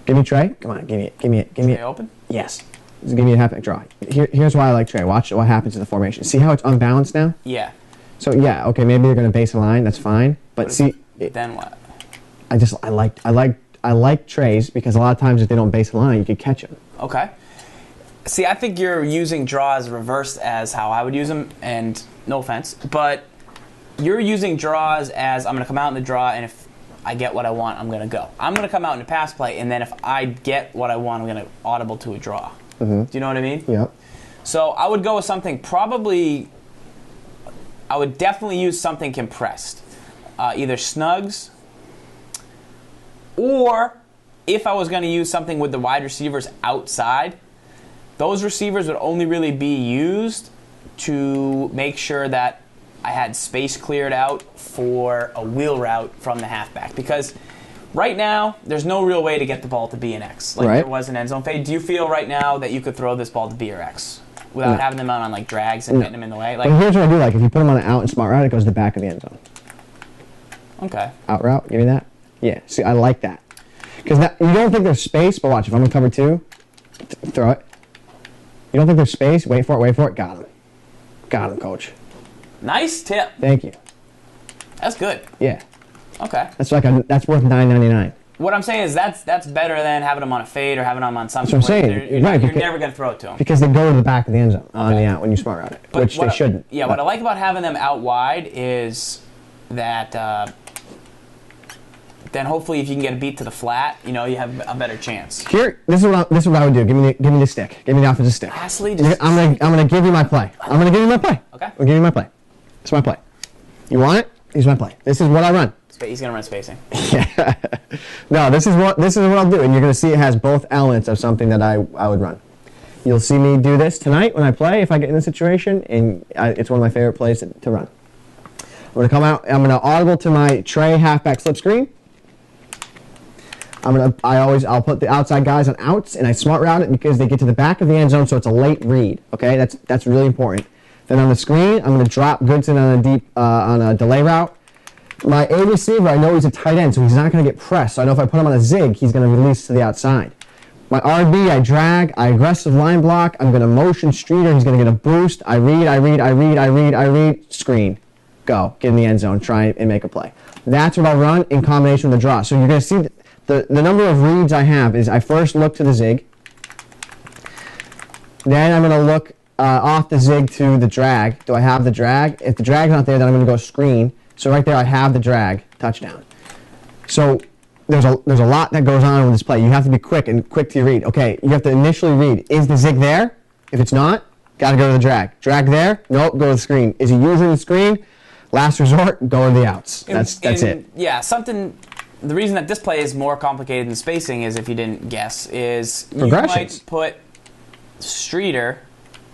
Give me tray. Come on, give me it. Give me it. Give me it. Tray open? Yes. Just give me a halfback draw. Here's why I like tray. Watch what happens in the formation. See how it's unbalanced now? Yeah. So yeah, okay, maybe you're gonna base a line. That's fine. But see, then what? I like trays because a lot of times if they don't base a line, you could catch them. Okay. See, I think you're using draws reversed as how I would use them, and no offense, but you're using draws as I'm going to come out in the draw, and if I get what I want, I'm going to go. I'm going to come out in a pass play, and then if I get what I want, I'm going to audible to a draw. Do you know what I mean? Yeah. So I would go with something probably, I would definitely use something compressed. Either snugs, or if I was going to use something with the wide receivers outside, those receivers would only really be used to make sure that I had space cleared out for a wheel route from the halfback. Because right now, there's no real way to get the ball to B and X. Like there was an end zone fade. Do you feel right now that you could throw this ball to B or X without having them out on like drags and getting them in the way? Like, well, here's what I do like. If you put them on the out and smart route, it goes to the back of the end zone. Okay. Out route, give me that. Yeah, see, I like that. Because you don't think there's space, but watch, if I'm in cover 2, throw it. You don't think there's space? Wait for it. Got him. Got him, coach. Nice tip. Thank you. That's good. Yeah. Okay. That's worth $9.99. What I'm saying is that's better than having them on a fade or having them on something. That's what I'm saying. You're never going to throw it to them. Because they go to the back of the end zone on the out when you smart route it, which they shouldn't. Yeah, what I like about having them out wide is that then hopefully if you can get a beat to the flat, you have a better chance. Here, this is what I would do. Give me the stick. Give me the offensive stick. I'm gonna give you my play. I'm gonna give you my play. Okay. I'm gonna give you my play. It's my play. You want it? Here's my play. This is what I run. He's gonna run spacing. Yeah. No, this is what I'll do, and you're gonna see it has both elements of something that I would run. You'll see me do this tonight when I play if I get in this situation, and it's one of my favorite plays to run. I'm gonna come out. I'm gonna audible to my tray halfback slip screen. I'll put the outside guys on outs, and I smart route it because they get to the back of the end zone, so it's a late read. Okay, that's really important. Then on the screen, I'm going to drop Goodson on a delay route. My A receiver, I know he's a tight end, so he's not going to get pressed. So I know if I put him on a zig, he's going to release to the outside. My RB, I drag, I aggressive line block. I'm going to motion Streeter. He's going to get a boost. I read, screen, go, get in the end zone, try and make a play. That's what I'll run in combination with the draw. So you're going to see the number of reads I have is I first look to the zig. Then I'm going to look off the zig to the drag. Do I have the drag? If the drag's not there, then I'm going to go screen. So right there I have the drag, touchdown. So there's a lot that goes on with this play. You have to be quick to your read. Okay, you have to initially read. Is the zig there? If it's not, got to go to the drag. Drag there? Nope, go to the screen. Is he using the screen? Last resort, go to the outs. That's it. Yeah, the reason that this play is more complicated than spacing is, if you didn't guess, is you might put Streeter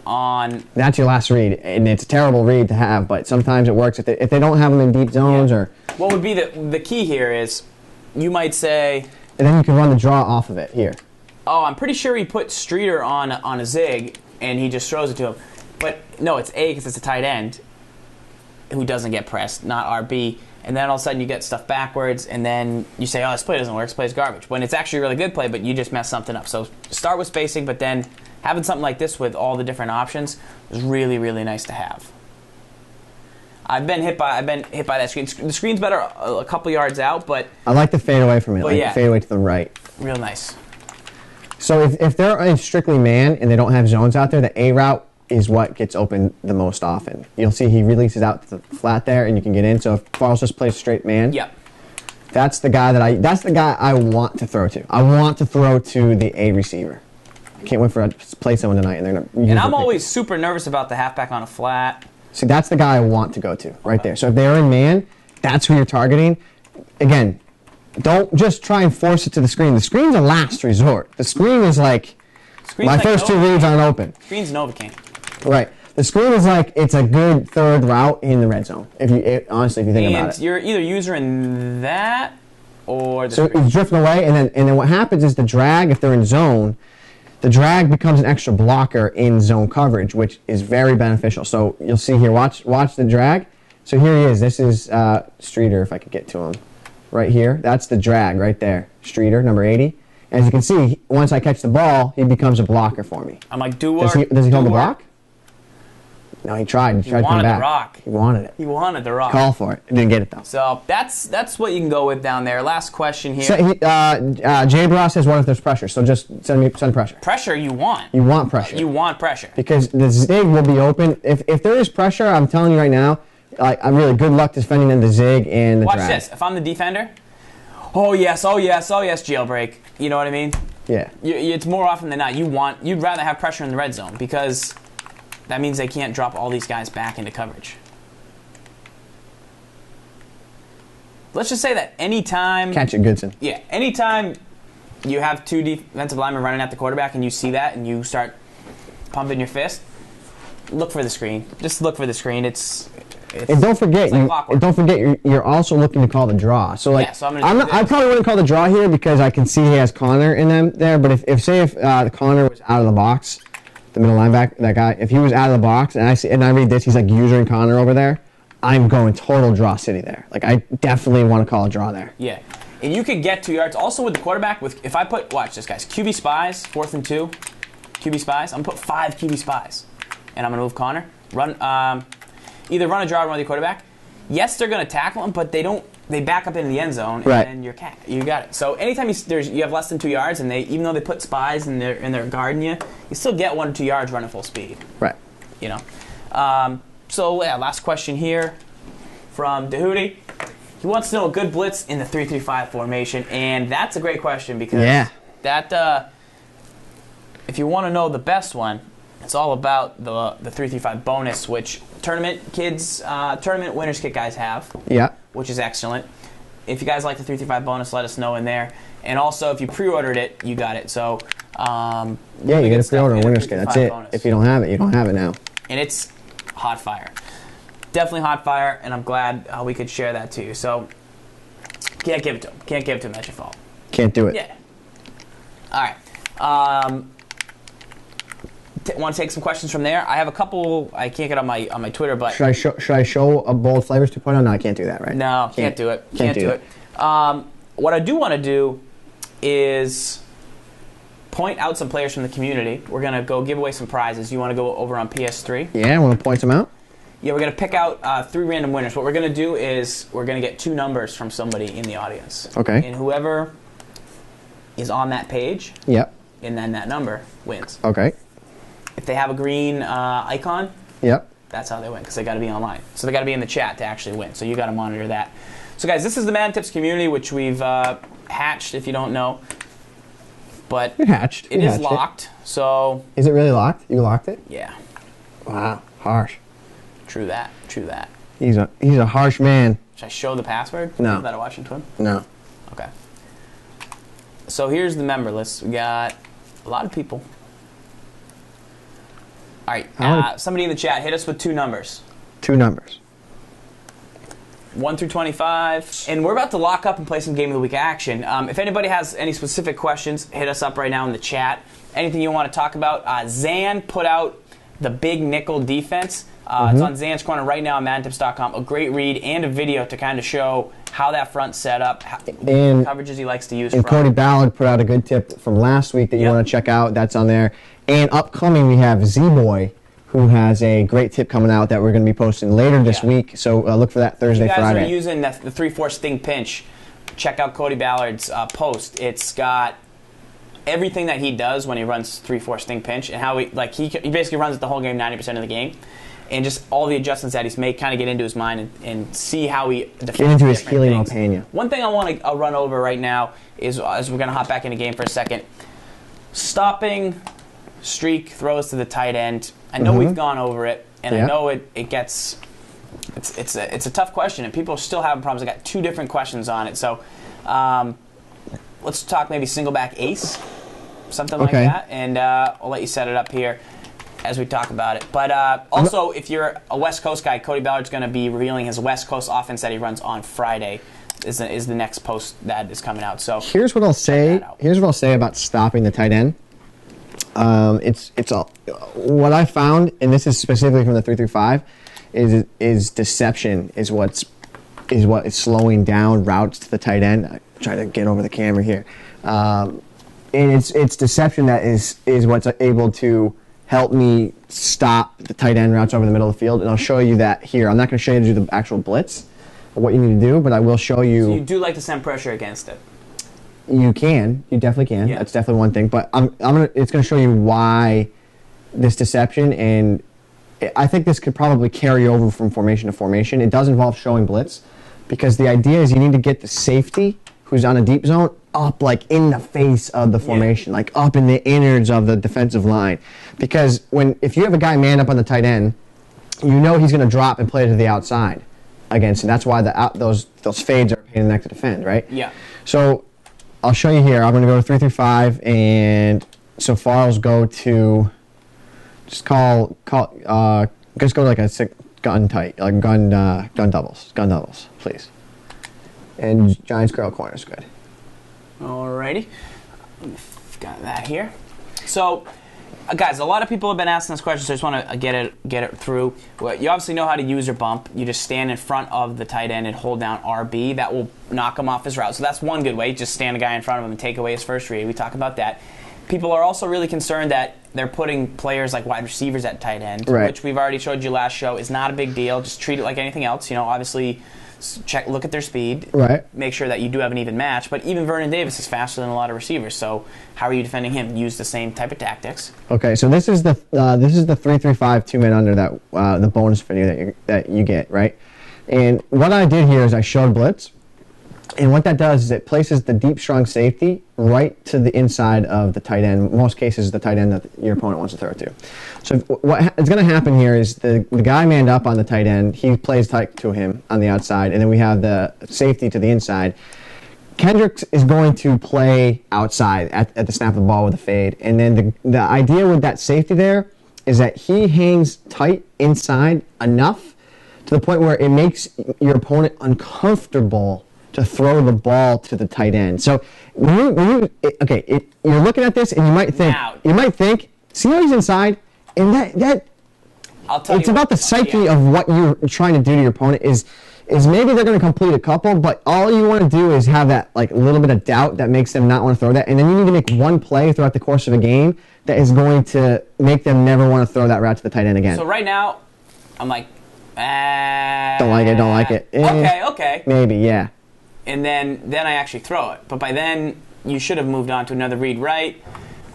on... That's your last read, and it's a terrible read to have, but sometimes it works if they don't have them in deep zones or... What would be the key here is you might say... And then you can run the draw off of it here. Oh, I'm pretty sure he put Streeter on a zig, and he just throws it to him. But no, it's A because it's a tight end who doesn't get pressed, not RB. and then all of a sudden you get stuff backwards, and then you say, oh, this play doesn't work, this play's garbage, when it's actually a really good play, but you just messed something up. So start with spacing, but then having something like this with all the different options is really, really nice to have. I've been hit by that screen. The screen's better a couple yards out, but I like the fade away from it, like yeah, fade away to the right. Real nice. So if they're in strictly man and they don't have zones out there, the A route is what gets open the most often. You'll see he releases out to the flat there, and you can get in. So if Farls just plays straight man, yep, that's the guy I want to throw to. I want to throw to the A receiver. I can't wait for to play someone tonight, and they're gonna. And I'm always super nervous about the halfback on a flat. So that's the guy I want to go to right there. So if they're in man, that's who you're targeting. Again, don't just try and force it to the screen. The screen's a last resort. The screen is like, my first two reads aren't open. Screen's Novocaine. Right. The screen is like, it's a good third route in the red zone. Honestly, if you think about it. And you're either using that or the So it's drifting away, and then what happens is the drag, if they're in zone, the drag becomes an extra blocker in zone coverage, which is very beneficial. So you'll see here, watch the drag. So here he is. This is Streeter, if I could get to him. Right here. That's the drag right there. Streeter, number 80. As you can see, once I catch the ball, he becomes a blocker for me. I'm like, does he hold the block? No, he tried. He tried to come back. The rock. He wanted it. He wanted the rock. Call for it. He didn't get it, though. So that's what you can go with down there. Last question here. So Jay Bra says, what if there's pressure? So just send pressure. Pressure you want. You want pressure. You want pressure. Because the zig will be open. If there is pressure, I'm telling you right now, I'm really good luck defending in the zig and the drag. Watch this. If I'm the defender, oh yes, jailbreak. You know what I mean? Yeah. It's more often than not. You'd rather have pressure in the red zone because that means they can't drop all these guys back into coverage. Let's just say that anytime... Catch it, Goodson. Yeah, anytime you have two defensive linemen running at the quarterback and you see that and you start pumping your fist, look for the screen. Just look for the screen. And don't forget, you're also looking to call the draw. So like, yeah, I probably wouldn't call the draw here because I can see he has Connor in them there. But if the Connor was out of the box, the middle linebacker, that guy, if he was out of the box and I read this, he's like user and Connor over there, I'm going total draw city there. Like I definitely want to call a draw there. Yeah, and you could get 2 yards. Also with the quarterback, if I put, watch this guys, QB spies, 4th and 2, QB spies. I'm gonna put 5 QB spies, and I'm gonna move Connor. Either run a draw or run the quarterback. Yes, they're gonna tackle him, but they back up into the end zone, and then you got it. So anytime you have less than 2 yards, and even though they put spies and they're guarding you, you still get 1 or 2 yards running full speed. Right. You know. So yeah, last question here from Dahudi. He wants to know a good blitz in the 3-3-5 formation, and that's a great question because that if you want to know the best one, it's all about the 3-3-5 bonus, which tournament winners kit guys have. Yeah. Which is excellent. If you guys like the 3-3-5 bonus, let us know in there. And also, if you pre-ordered it, you got it. So yeah, you get a pre-order winners kit. That's it. Bonus. If you don't have it, you don't have it now. And it's hot fire. Definitely hot fire, and I'm glad we could share that to you. So can't give it to him. Can't give it to him. That's your fault. Can't do it. Yeah. All right. Want to take some questions from there? I have a couple. I can't get on my Twitter, but should I show a bold flavors 2.0? No, I can't do that, right? No, can't do it. Can't do it. What I do want to do is point out some players from the community. We're gonna go give away some prizes. You want to go over on PS3? Yeah, I want to point them out. Yeah, we're gonna pick out 3 random winners. What we're gonna do is we're gonna get 2 numbers from somebody in the audience. Okay. And whoever is on that page. Yep. And then that number wins. Okay. If they have a green icon, yep, that's how they win, because they got to be online. So they got to be in the chat to actually win. So you got to monitor that. So guys, this is the Madden Tips community, which we've hatched, if you don't know. But it is locked. So is it really locked? You locked it? Yeah. Wow, harsh. True that. True that. He's a harsh man. Should I show the password? No. That are watching TWIM? No. Okay. So here's the member list. We got a lot of people. All right, somebody in the chat, hit us with 2 numbers. 2 numbers. 1 through 25. And we're about to lock up and play some Game of the Week action. If anybody has any specific questions, hit us up right now in the chat. Anything you want to talk about. Zan put out the big nickel defense. It's on Zan's Corner right now on MaddenTips.com. A great read and a video to kind of show how that front's set up, and coverages he likes to use. And Cody Ballard put out a good tip from last week that you want to check out. That's on there. And upcoming, we have Z-Boy, who has a great tip coming out that we're going to be posting later this week. So look for that Thursday, Friday. If you guys are using the 3-4 sting pinch, check out Cody Ballard's post. It's got everything that he does when he runs 3-4 sting pinch, and how he basically runs it the whole game, 90% of the game, and just all the adjustments that he's made, kind of get into his mind and see how he defends. Get into his healing Alpania. One thing I want to run over right now is, as we're going to hop back in the game for a second, stopping streak throws to the tight end. I know we've gone over it, and I know it gets. It's a tough question, and people are still having problems. I got 2 different questions on it, so let's talk maybe single back ace, something like that, and I'll let you set it up here as we talk about it. But also, if you're a West Coast guy, Cody Ballard's going to be revealing his West Coast offense that he runs on Friday. Is the next post that is coming out. So here's what I'll say. Here's what I'll say about stopping the tight end. It's all what I found, and this is specifically from the 3-5, is deception is what is slowing down routes to the tight end. I try to get over the camera here, and it's deception that is what's able to help me stop the tight end routes over the middle of the field, and I'll show you that here. I'm not going to show you to do the actual blitz, or what you need to do, but I will show you. So you do like to send pressure against it. You definitely can. That's definitely one thing. But it's going to show you why this deception, and I think this could probably carry over from formation to formation. It does involve showing blitz, because the idea is you need to get the safety who's on a deep zone up like in the face of the formation, like up in the innards of the defensive line. Because if you have a guy manned up on the tight end, you know he's going to drop and play to the outside against, and that's why those fades are a pain in the neck to defend, right? Yeah. So I'll show you here. I'm going to go to 3-5, and so zfarls go to just go to like a gun tight, like gun doubles, please. And Giants curl corner is good. Alrighty, got that here. So, guys, a lot of people have been asking this question, so I just want to get it through. Well, you obviously know how to use your bump. You just stand in front of the tight end and hold down RB. That will knock him off his route. So that's one good way. Just stand a guy in front of him and take away his first read. We talk about that. People are also really concerned that they're putting players like wide receivers at tight end, which we've already showed you last show is not a big deal. Just treat it like anything else. Obviously, look at their speed. Make sure that you do have an even match. But even Vernon Davis is faster than a lot of receivers. So how are you defending him? Use the same type of tactics. Okay, so this is the 3-3-5 2-man under that the bonus video that you get, right? And what I did here is I showed blitz. And what that does is it places the deep, strong safety right to the inside of the tight end. In most cases, the tight end that your opponent wants to throw it to. So what is going to happen here is the guy manned up on the tight end, he plays tight to him on the outside, and then we have the safety to the inside. Kendricks is going to play outside at the snap of the ball with a fade. And then the idea with that safety there is that he hangs tight inside enough to the point where it makes your opponent uncomfortable to throw the ball to the tight end. So you're looking at this and you might think, see how he's inside, and it's about the psyche of what you're trying to do to your opponent is maybe they're going to complete a couple, but all you want to do is have that like little bit of doubt that makes them not want to throw that, and then you need to make one play throughout the course of a game that is going to make them never want to throw that route to the tight end again. So right now, I'm like, don't like it. Okay. Maybe, yeah. And then I actually throw it. But by then, you should have moved on to another read right.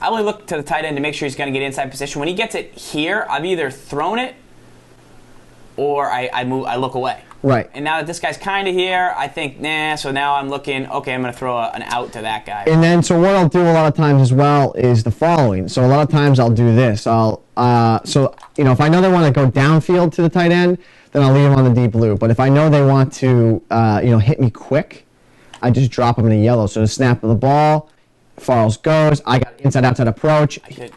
I only look to the tight end to make sure he's going to get inside position. When he gets it here, I've either thrown it or I look away. Right. And now that this guy's kind of here, I think, nah, so now I'm looking, okay, I'm going to throw an out to that guy. And then, so what I'll do a lot of times as well is the following. So a lot of times I'll do this. If I know they want to go downfield to the tight end, then I'll leave them on the deep blue. But if I know they want to, hit me quick, I just drop them in a yellow. So the snap of the ball, zfarls goes. I got inside-outside approach. I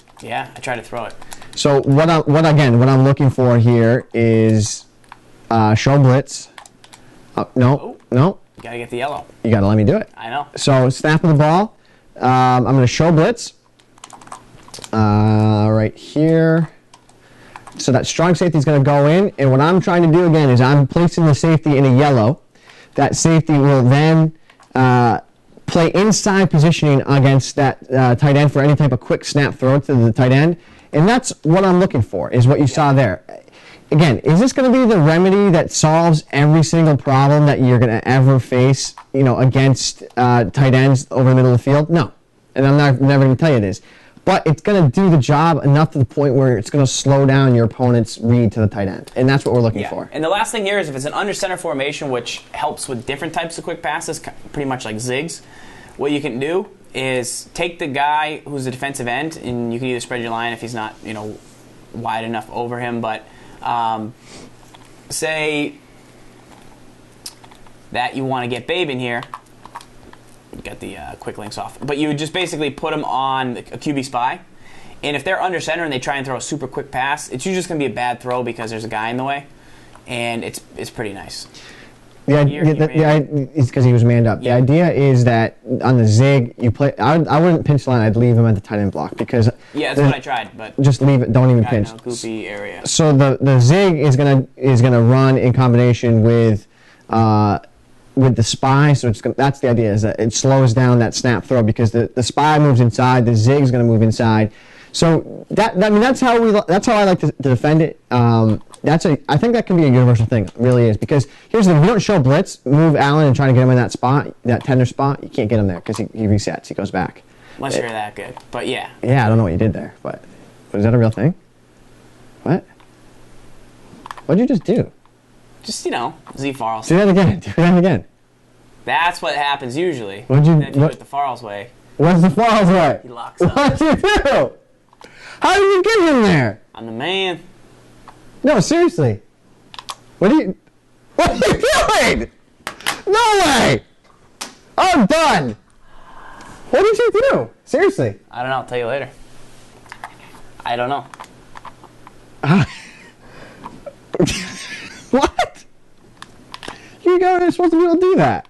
try to throw it. So what I'm looking for here is show blitz. No. You gotta get the yellow. You gotta let me do it. I know. So snap of the ball. I'm gonna show blitz. Right here. So that strong safety is going to go in, and what I'm trying to do again is I'm placing the safety in a yellow. That safety will then play inside positioning against that tight end for any type of quick snap throw to the tight end. And that's what I'm looking for, is what you saw there. Again, is this going to be the remedy that solves every single problem that you're going to ever face, against tight ends over the middle of the field? No. And I'm never going to tell you it is. But it's going to do the job enough to the point where it's going to slow down your opponent's read to the tight end. And that's what we're looking for. And the last thing here is if it's an under center formation, which helps with different types of quick passes, pretty much like zigs, what you can do is take the guy who's the defensive end, and you can either spread your line if he's not, wide enough over him. But say that you want to get Babe in here. Get the quick links off. But you would just basically put them on a QB spy. And if they're under center and they try and throw a super quick pass, it's usually just going to be a bad throw because there's a guy in the way. And it's pretty nice. It's because he was manned up. Yeah. The idea is that on the zig, you play. I wouldn't pinch line. I'd leave him at the tight end block because that's what I tried. But just leave it. Don't even pinch. Goofy area. So the zig is gonna run in combination with the spy. So that's the idea, is that it slows down that snap throw because the spy moves inside. The zig is gonna move inside. So that's how I like to defend it. I think that can be a universal thing. It really is, because here's the thing: if you don't show blitz, move Allen and try to get him in that spot, that tender spot, you can't get him there because he resets. He goes back. Unless you're that good, but yeah. Yeah, I don't know what you did there, but is that a real thing? What? What'd you just do? Just zfarls. Do that again. Do that again. That's what happens usually. What'd you? And then if you do it the Farls way. What's the Farls way? He locks up. What'd you do? How did you get him there? I'm the man. No, seriously. What are you doing? No way! I'm done. What did you do? Seriously. I don't know. I'll tell you later. I don't know. What? You're supposed to be able to do that.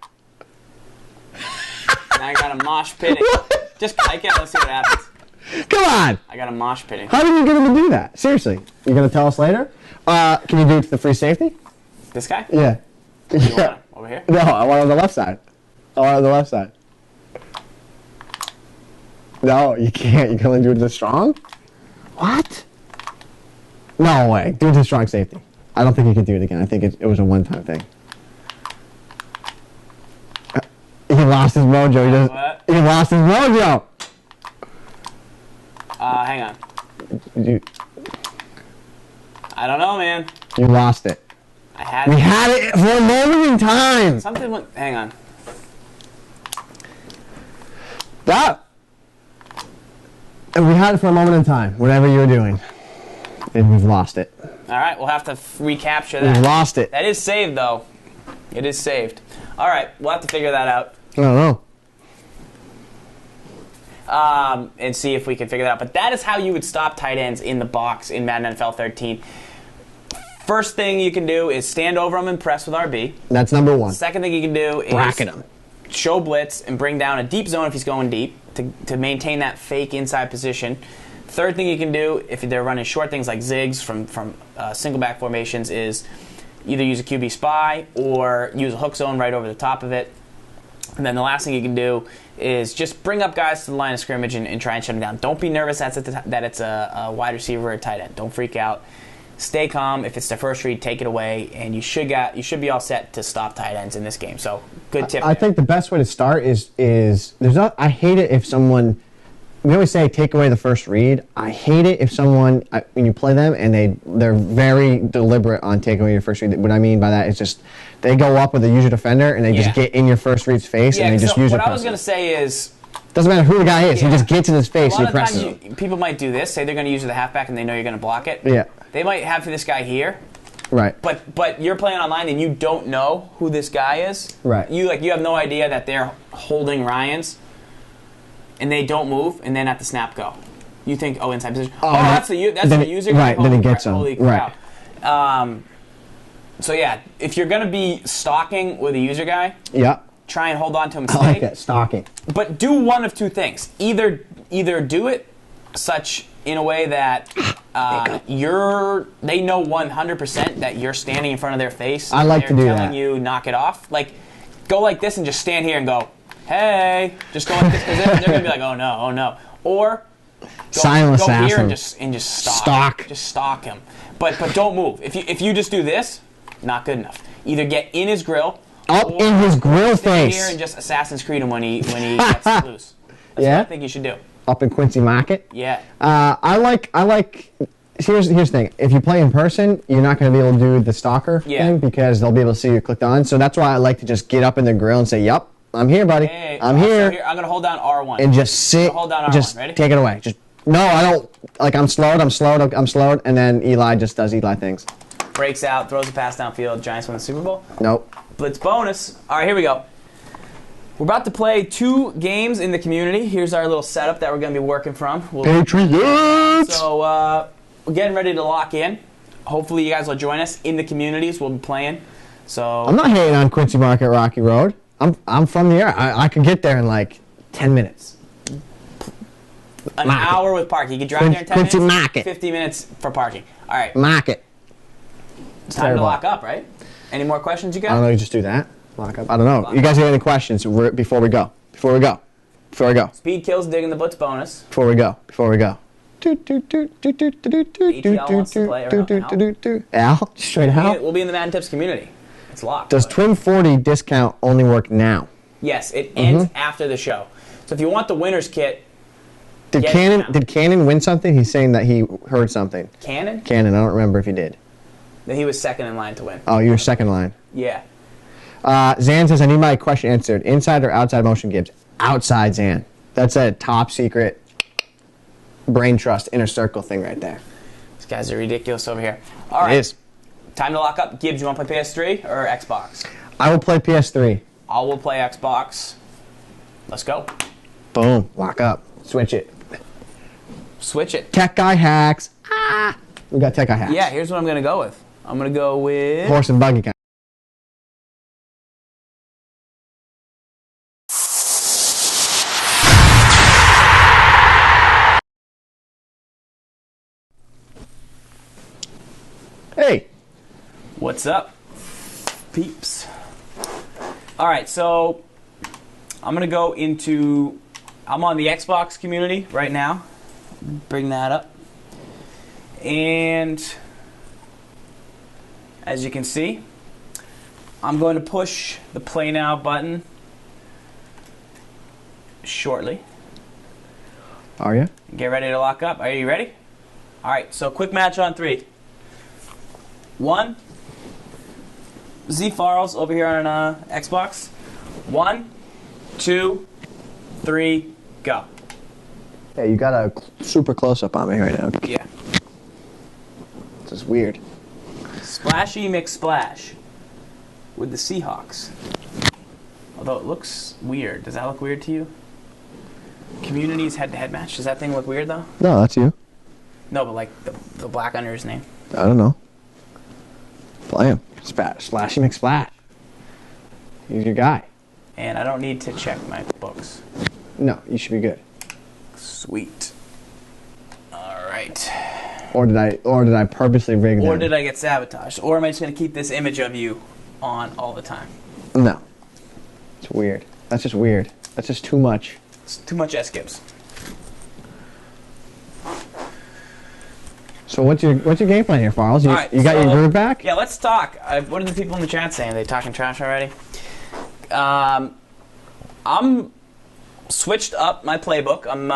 Now I got a mosh pitting. Just kike it. Let's see what happens. Come on. I got a mosh pitting. How did you get him to do that? Seriously. You're going to tell us later? Can you do it to the free safety? This guy? Yeah. You want him over here? No, I want it on the left side. No, you can't. You can only do it to the strong? What? No way. Do it to the strong safety. I don't think you can do it again. I think it was a one-time thing. He lost his mojo. He lost his mojo. Hang on. I don't know, man. You lost it. We had it for a moment in time. Something went. Hang on. And we had it for a moment in time. Whatever you were doing, and we've lost it. All right, we'll have to recapture that. We've lost it. That is saved, though. It is saved. All right, we'll have to figure that out. I don't know. And see if we can figure that out. But that is how you would stop tight ends in the box in Madden NFL 13. First thing you can do is stand over them and press with RB. That's number one. Second thing you can do is bracket him. Show blitz and bring down a deep zone if he's going deep to maintain that fake inside position. Third thing you can do if they're running short things like zigs from single back formations is either use a QB spy or use a hook zone right over the top of it. And then the last thing you can do is just bring up guys to the line of scrimmage and try and shut them down. Don't be nervous that it's a wide receiver or a tight end. Don't freak out. Stay calm. If it's the first read, take it away, and you should be all set to stop tight ends in this game. So, good tip. I think the best way to start is I hate it if someone. We always say take away the first read. I hate it if someone when you play them and they're very deliberate on taking away your first read. What I mean by that is just they go up with a user defender and they just get in your first read's face and they just use it. What I was going to say is. Doesn't matter who the guy is. He just gets in his face and he presses him. People might do this. Say they're going to use the halfback and they know you're going to block it. Yeah. They might have this guy here. Right. But you're playing online and you don't know who this guy is. Right. You have no idea that they're holding Ryan's and they don't move and then at the snap go. You think, inside position. That's the user guy. Right. Then he gets him. Holy crap. Right. So yeah, if you're going to be stalking with a user guy. Yeah. Try and hold on to him and stay. I like that, stalking. But do one of two things. Either do it such in a way that they know 100% that you're standing in front of their face. I like to do that. They're telling you knock it off. Like, go like this and just stand here and go, hey. Just go like this because they're going to be like, oh no, oh no. Or go here and just stalk. Just stalk him. But don't move. If you just do this, not good enough. Either get in his grill. Up in his grill face. Here and just Assassin's Creed him when he gets loose. That's what I think you should do. Up in Quincy Market. Yeah. I like. Here's the thing. If you play in person, you're not going to be able to do the stalker thing because they'll be able to see you clicked on. So that's why I like to just get up in the grill and say, "Yup, I'm here, buddy. Hey, I'm here." So I'm going to hold down R1 and just sit. Hold down R1. Just ready? Take it away. Just no, I don't. Like I'm slowed, and then Eli just does Eli things. Breaks out, throws a pass downfield. Giants win the Super Bowl. Nope. Blitz bonus. All right, here we go. We're about to play 2 games in the community. Here's our little setup that we're going to be working from. Patriots! So we're getting ready to lock in. Hopefully you guys will join us in the communities. We'll be playing. So I'm not hating on Quincy Market Rocky Road. I'm from the area. I could get there in like 10 minutes. An hour with parking. You can drive there in 10 Quincy minutes. Market. 50 minutes for parking. All right. Market. It's time to lock up, right? Any more questions you got? I don't know. You just do that. Lock up. I don't know. You guys have any questions before we go? Before we go. Speed kills digging the blitz bonus. Before we go. ATL wants to play. Al? Straight Al? We'll be in the Madden Tips community. It's locked. Does TWIM 40 discount only work now? Yes, it ends after the show. So if you want the winner's kit, did Cannon win something? He's saying that he heard something. Cannon? Cannon. I don't remember if he did. Then he was second in line to win. Oh, you were second line. Yeah. Zan says, I need my question answered. Inside or outside motion gibbs? Outside, Zan. That's a top secret brain trust inner circle thing right there. These guys are ridiculous over here. All right. It is. Time to lock up. Gibbs, you want to play PS3 or Xbox? I will play PS3. I will play Xbox. Let's go. Boom. Lock up. Switch it. Switch it. Tech guy hacks. Ah. We got tech guy hacks. Yeah, here's what I'm going to go with. I'm going to go with... Horse and buggy kind. Hey. What's up, peeps? All right, so I'm going to go into... I'm on the Xbox community right now. Bring that up. And as you can see, I'm going to push the play now button shortly. Are you? Get ready to lock up. Are you ready? All right, so quick match on 3. 1, zfarls over here on Xbox. 1, 2, 3, go. Yeah, you got a super close-up on me right now. Yeah. This is weird. Splashy McSplash with the Seahawks. Although it looks weird. Does that look weird to you? Communities head-to-head match. Does that thing look weird, though? No, that's you. No, but like the black under his name. I don't know. Play him. Splashy McSplash. He's your guy. And I don't need to check my books. No, you should be good. Sweet. All right. Or did I purposely rig them? Or did I get sabotaged? Or am I just going to keep this image of you on all the time? No. It's weird. That's just weird. That's just too much. It's too much sgibs. So what's your game plan here, Farls? You, right, you got your groove back? Yeah, let's talk. What are the people in the chat saying? Are they talking trash already? I'm switched up my playbook. I'm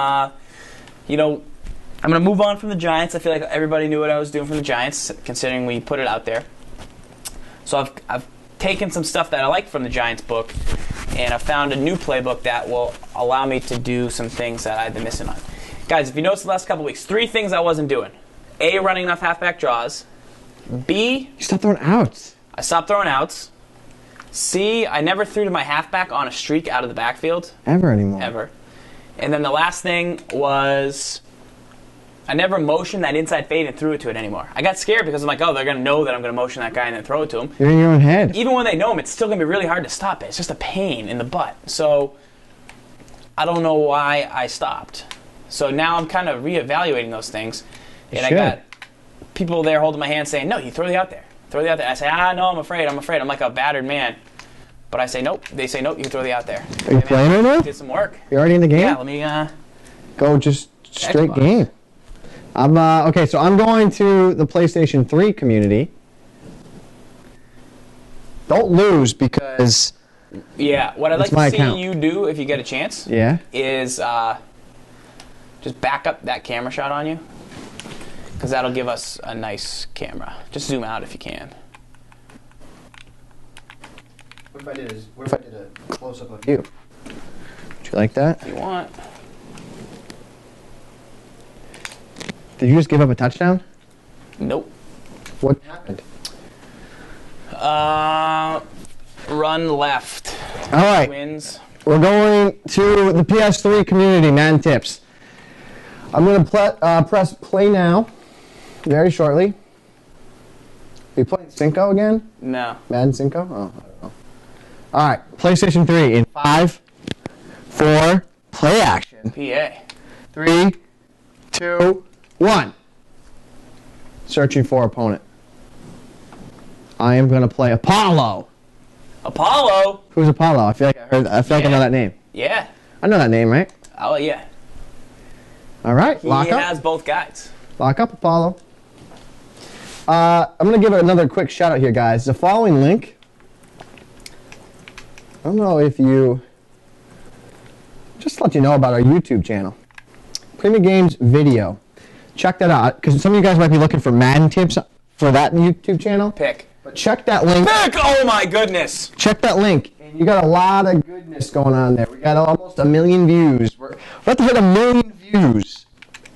going to move on from the Giants. I feel like everybody knew what I was doing from the Giants, considering we put it out there. So I've taken some stuff that I like from the Giants book, and I've found a new playbook that will allow me to do some things that I've been missing on. Guys, if you noticed the last couple weeks, 3 things I wasn't doing. A, running enough halfback draws. B, you stopped throwing outs. I stopped throwing outs. C, I never threw to my halfback on a streak out of the backfield. Ever anymore. Ever. And then the last thing was I never motioned that inside fade and threw it to it anymore. I got scared because I'm like, oh, they're going to know that I'm going to motion that guy and then throw it to him. You're in your own head. Even when they know him, it's still going to be really hard to stop it. It's just a pain in the butt. So I don't know why I stopped. So now I'm kind of reevaluating those things. And I got people there holding my hand saying, no, you throw the out there. Throw the out there. I say, no, I'm afraid. I'm like a battered man. But I say, nope. They say, nope, you can throw the out there. Are you playing right now? Did some work. You're already in the game? Yeah, let me go just straight game. I'm okay, so I'm going to the PlayStation 3 community. Don't lose because what I'd like to see you do if you get a chance is just back up that camera shot on you, because that'll give us a nice camera. Just zoom out if you can. What if I did a close-up of you? Would you like that? If you want. Did you just give up a touchdown? Nope. What happened? Run left. All right. Wins. We're going to the PS3 community, Madden tips. I'm going to press play now, very shortly. Are you playing Cinco again? No. Madden Cinco? Oh, I don't know. All right, PlayStation 3 in 5, 4, play action. PA. 3, 2, 1. Searching for opponent. I am going to play Apollo. Apollo? Who's Apollo? I feel like I know that name. Yeah. I know that name, right? Oh, yeah. All right, lock up. He has both guides. Lock up, Apollo. I'm going to give it another quick shout out here, guys. The following link, I don't know if you, just to let you know about our YouTube channel. Prima Games Video. Check that out, because some of you guys might be looking for Madden tips for that YouTube channel. Pick. But check that link. Pick! Oh my goodness! Check that link. And you got a lot of goodness going on there. We got almost 1 million views. We're about to hit 1 million views,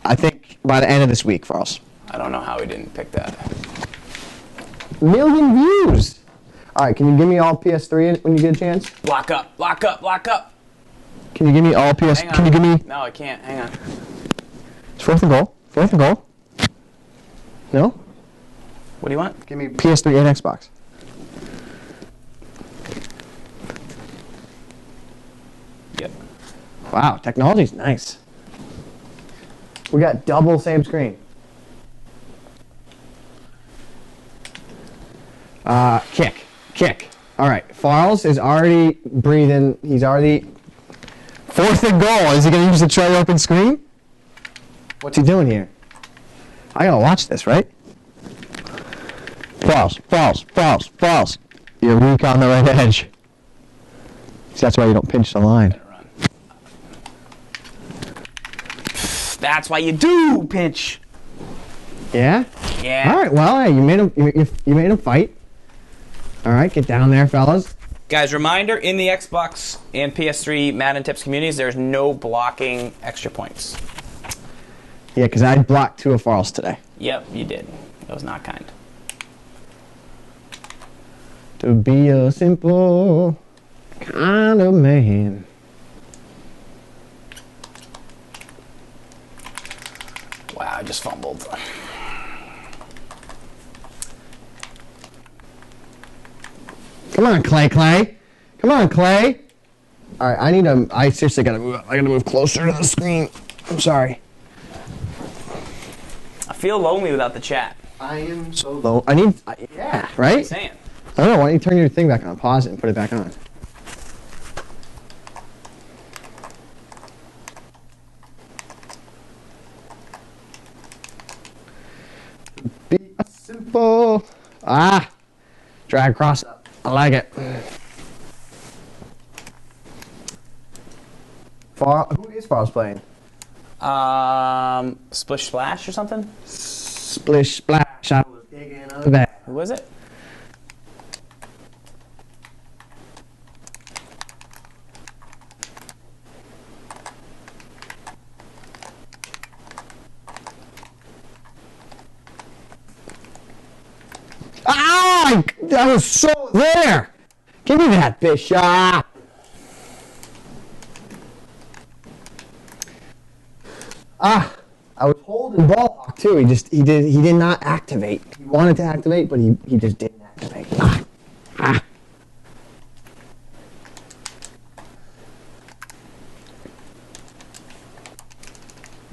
I think, by the end of this week, Farls. I don't know how we didn't pick that. 1 million views! All right, can you give me all PS3 when you get a chance? Lock up, lock up, lock up. Can you give me all PS? Hang on. Can you give me? No, I can't. Hang on. It's 4th and goal. 4th and goal. No? What do you want? Give me PS3 and Xbox. Yep. Wow, technology's nice. We got double same screen. Kick. All right, Farls is already breathing. He's already 4th and goal. Is he going to use the tray open screen? What's he doing here? I gotta watch this, right? Farls. You're weak on the right edge. That's why you don't pinch the line. That's why you do pinch. Yeah? Yeah. All right, well, hey, you made him fight. All right, get down there, fellas. Guys, reminder, in the Xbox and PS3 Madden Tips communities, there's no blocking extra points. Yeah, because I blocked 2 of Farls today. Yep, you did. That was not kind. To be a simple kind of man. Wow, I just fumbled. Come on, Clay. Come on, Clay. All right, I seriously gotta move up. I gotta move closer to the screen. I'm sorry. I feel lonely without the chat. I am so low. Yeah, right? I'm saying. I don't know. Why don't you turn your thing back on? Pause it and put it back on. Be simple. Drag across. I like it. Who is Farls playing? Splish Splash or something? Splish Splash. I was digging on that. Who was it? That was so there. Give me that, Bishop. I was holding ball hawk too. He did not activate. He wanted to activate, but he just didn't activate.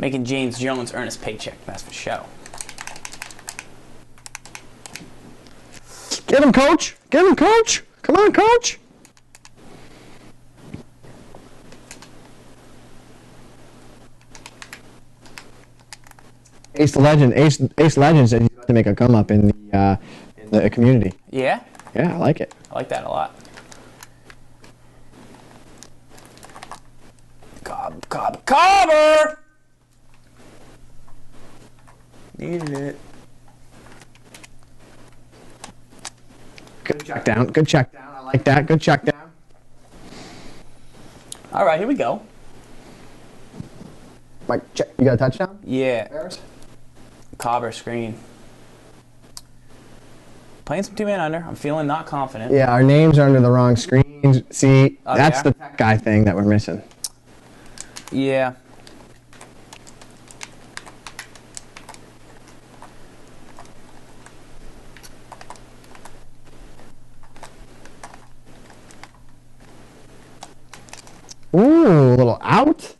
Making James Jones earn his paycheck, that's for show. Get him, coach! Get him, coach! Come on, coach! Ace Legend said he's about to make a come up in the community. Yeah? Yeah, I like it. I like that a lot. Cobber! Needed it. Good check down. Good check down. I like that. Good check down. All right, here we go. Mike, check. You got a touchdown? Yeah. Ferris? Cobber screen. Playing some two-man under. I'm feeling not confident. Yeah, our names are under the wrong screens. See, that's the tech guy thing that we're missing. Yeah. Ooh, a little out?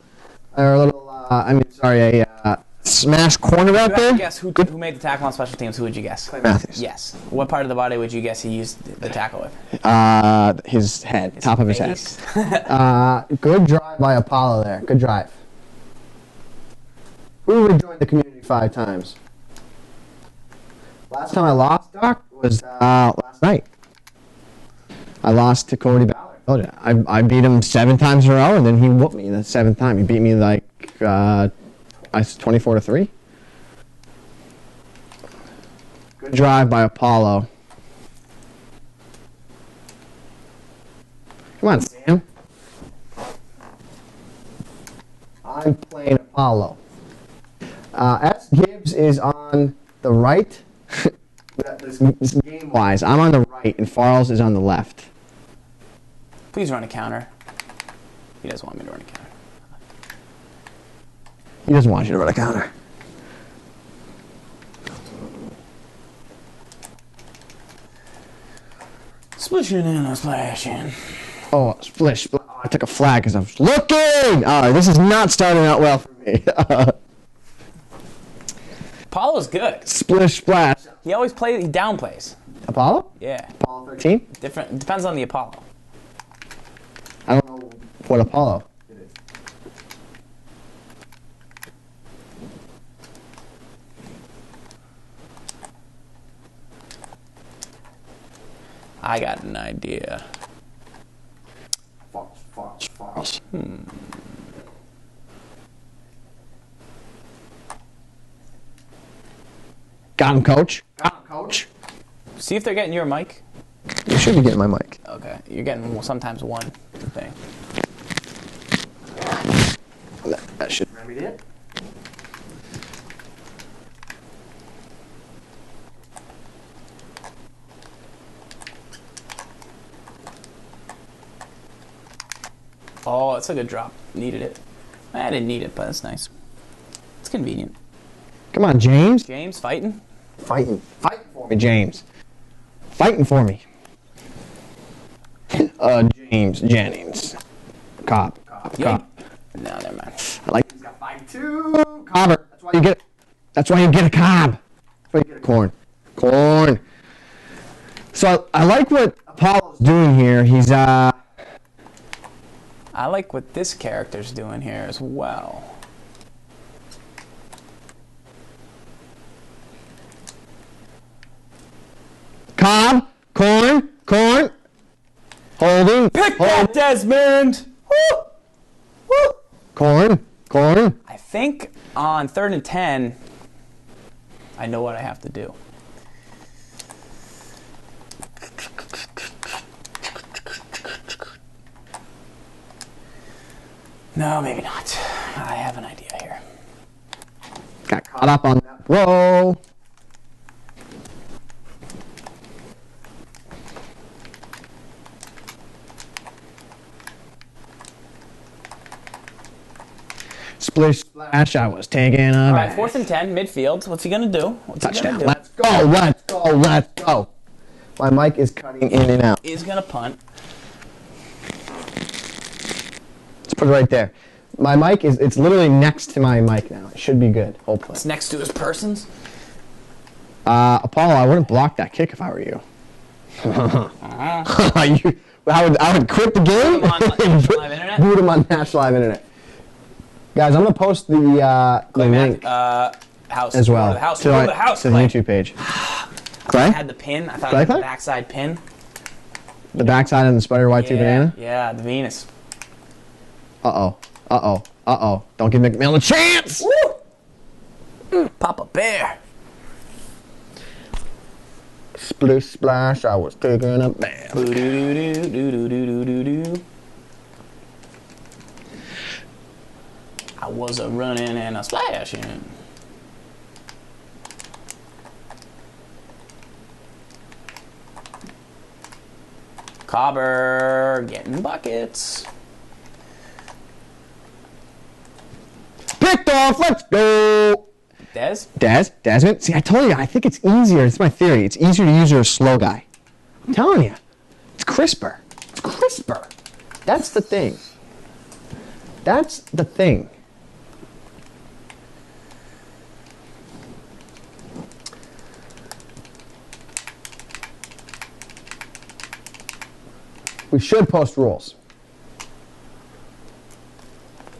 Or a little, a smash corner out there? Guess who made the tackle on special teams? Who would you guess? Clay Matthews. Yes. What part of the body would you guess he used the tackle with? His head, top of his head. Good drive by Apollo there. Good drive. Who rejoined the community 5 times? Last time I lost, Doc, was last night. I lost to Cody Ballard. Oh, yeah. I beat him 7 times in a row, and then he whooped me the 7th time. He beat me like 24-3. Good drive by Apollo. Come on, Sam. I'm playing Apollo. sgibs is on the right. This game-wise, I'm on the right, and zfarls is on the left. Please run a counter. He doesn't want me to run a counter. He doesn't want you to run a counter. Splishing and splashing. Oh, splish. Oh, I took a flag because I was looking! Alright, this is not starting out well for me. Apollo's good. Splish, splash. He always plays, he downplays. Apollo? Yeah. Apollo 13? Different. Depends on the Apollo. I don't know what Apollo it is. I got an idea. Zfarls. Got him, coach. Got him, coach. See if they're getting your mic. You should be getting my mic. Okay. You're getting sometimes one thing. That should remedy it. Oh, it's a good drop. Needed it. I didn't need it, but it's nice. It's convenient. Come on, James. James, fighting? Fighting for me, James. Fighting for me. James Jennings. Cop. No, never mind. I like he's got 5-2. Cobber. That's why you get it. That's why you get a cob. That's why you get a corn. Corn. So I like what Apollo's doing here. He's I like what this character's doing here as well. Cobb, corn, holding. Pick that, Desmond! Woo! Woo! Corn. I think on 3rd and 10, I know what I have to do. No, maybe not. I have an idea here. Got caught up on that throw. Splish splash, I was taking a All right, 4th and 10, midfield. What's he gonna do? touchdown. Let's go. My mic is cutting in and out. He's gonna punt. Let's put it right there. My mic it's literally next to my mic now. It should be good, hopefully. It's next to his person's? Apollo, I wouldn't block that kick if I were you. I would quit the game. Boot him on National Live Internet. Guys, I'm gonna post the link house as well to the house. to the YouTube page. I had the pin. I thought it was the backside pin. The backside and the spider white tooth banana? Yeah, the Venus. Uh-oh. Uh-oh. Uh-oh. Don't give McMillan a chance! Woo! Papa Bear. Splish splash, I was taking a bath. I was a running and a splashing. Cobber getting buckets. Picked off, let's go! Desmond? See, I told you, I think it's easier. It's my theory. It's easier to use your slow guy. I'm telling you. It's crisper. It's crisper. That's the thing. That's the thing. We should post rules.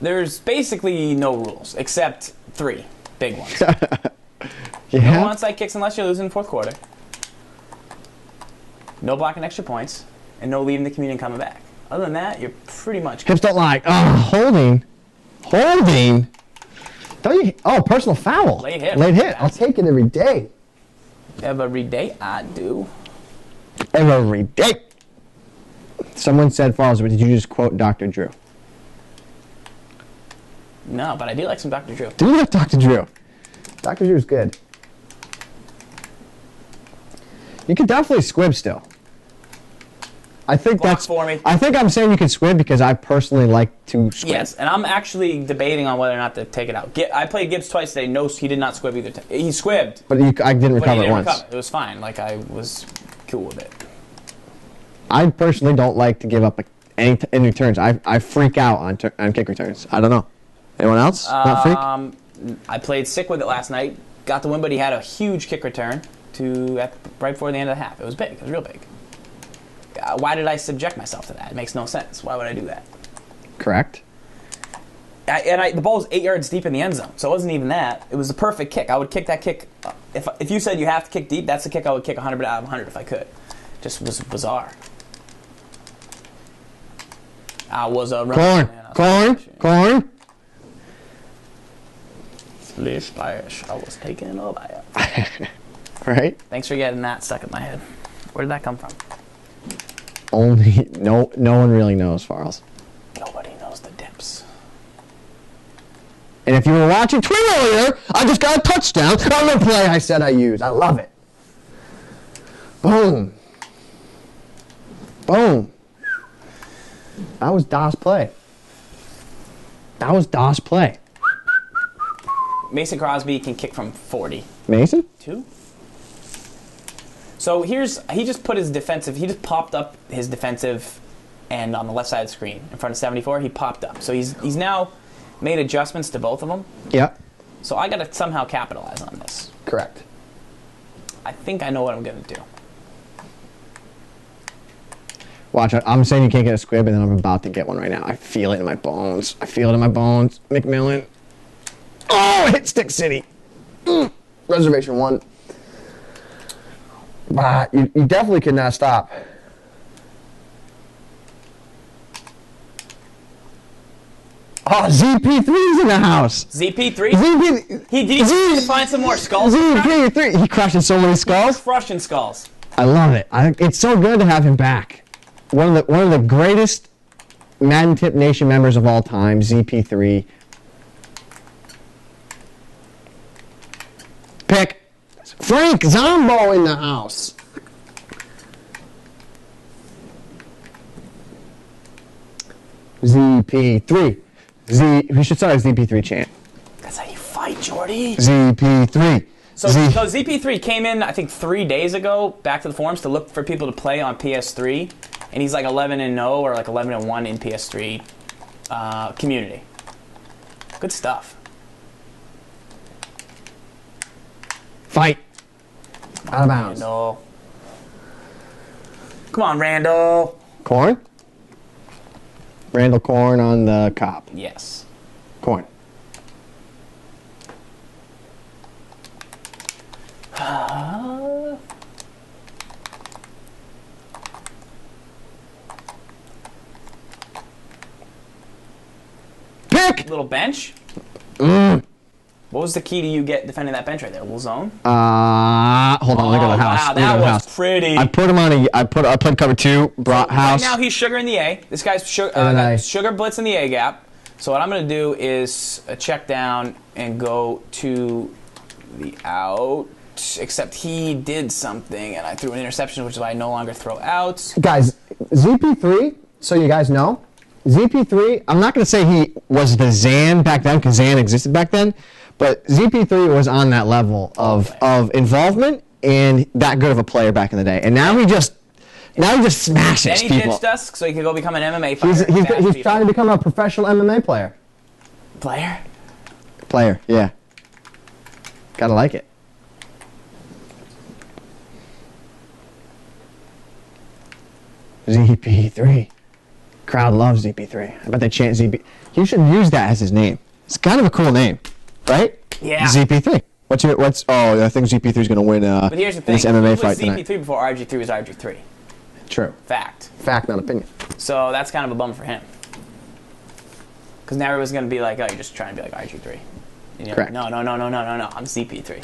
There's basically no rules, except 3 big ones. Yeah? No onside kicks unless you're losing in the 4th quarter. No blocking extra points. And no leaving the community and coming back. Other than that, you're pretty much... Hips don't lie. Oh, holding. Holding? Don't you... Oh, personal foul. Late hit. Late hit. I'll take it every day. Every day I do. Every day. Someone said, Falls, but did you just quote Dr. Drew? No, but I do like some Dr. Drew. Do you like Dr. Drew? Dr. Drew's good. You can definitely squib still. I think Block that's for me. I think I'm saying you can squib because I personally like to squib. Yes, and I'm actually debating on whether or not to take it out. I played Gibbs twice today. No, he did not squib either time. He squibbed. But I didn't recover it once. Recover. It was fine. Like, I was cool with it. I personally don't like to give up any returns. I freak out on kick returns. I don't know. Anyone else? Not freak? I played sick with it last night. Got the win, but he had a huge kick return right before the end of the half. It was big. It was real big. Why did I subject myself to that? It makes no sense. Why would I do that? Correct. The ball was 8 yards deep in the end zone, so it wasn't even that. It was a perfect kick. I would kick that kick. If you said you have to kick deep, that's the kick I would kick 100 out of 100 if I could. Just was bizarre. I was a corn. Splish splash. I was taking a bath. Right? Thanks for getting that stuck in my head. Where did that come from? Only no one really knows, Farls. Nobody knows the depths. And if you were watching TWIM earlier, I just got a touchdown on the play I said I used. I love it. Boom. Boom. That was DOS play. That was DOS play. Mason Crosby can kick from 40. Mason? 2? So he just put his defensive, he just popped up his defensive end on the left side of the screen. In front of 74, he popped up. So he's now made adjustments to both of them. Yeah. So I got to somehow capitalize on this. Correct. I think I know what I'm going to do. Watch, I'm saying you can't get a squib, and then I'm about to get one right now. I feel it in my bones. McMillan. Oh, hit Stick City. Reservation 1. You definitely could not stop. Oh, ZP3's in the house. ZP3? He needs to find some more skulls. ZP3. He crushing so many skulls. Crushing skulls. I love it. It's so good to have him back. One of the greatest Madden Tip Nation members of all time, ZP3. Pick. Frank Zombo in the house. ZP3. We should start a ZP3 chant. That's how you fight, Jordy. ZP3. So ZP3 came in, I think, 3 days ago, back to the forums to look for people to play on PS3. And he's like 11-0 or like 11-1 in PS3 community. Good stuff. Fight. Out of bounds. Randall. Come on, Randall. Corn? Randall Corn on the cop. Yes. Corn. Pick! Little bench? What was the key to you defending that bench right there? A little zone? Hold on, let me go to the house. Wow, that was pretty. I put him on I played cover 2, brought house. Right now he's sugar in the A. This guy's sugar blitz in the A gap. So what I'm going to do is check down and go to the out. Except he did something and I threw an interception, which is why I no longer throw outs. Guys, ZP3, so you guys know, ZP3, I'm not going to say he was the Zan back then, because Zan existed back then, but ZP3 was on that level of involvement and that good of a player back in the day. And now he just smashes people. Then he people. ditched us so he could go become an MMA fighter. He's trying to become a professional MMA player. Player, yeah. Gotta like it. ZP3. Crowd loves ZP3. I bet they chant ZP. You should use that as his name. It's kind of a cool name, right? Yeah. ZP3. I think ZP3 is going to win but here's the thing. this MMA fight ZP3 tonight. before RG3 was RG3. True. Fact, not opinion. So that's kind of a bum for him. Because now everyone's going to be like, oh, you're just trying to be like RG3. And you're Correct. Like, no, I'm ZP3.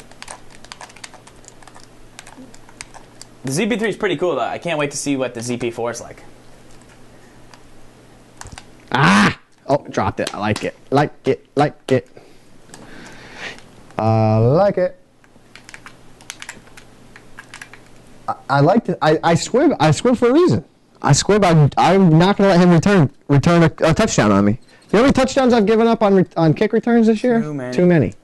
The ZP3 is pretty cool, though. I can't wait to see what the ZP4 is like. Ah! Oh, dropped it. I like it. Like it. I like it. I like it. I squib. I squib for a reason. I squib. I'm not going to let him return a touchdown on me. You know how many touchdowns I've given up on kick returns this year? Too many.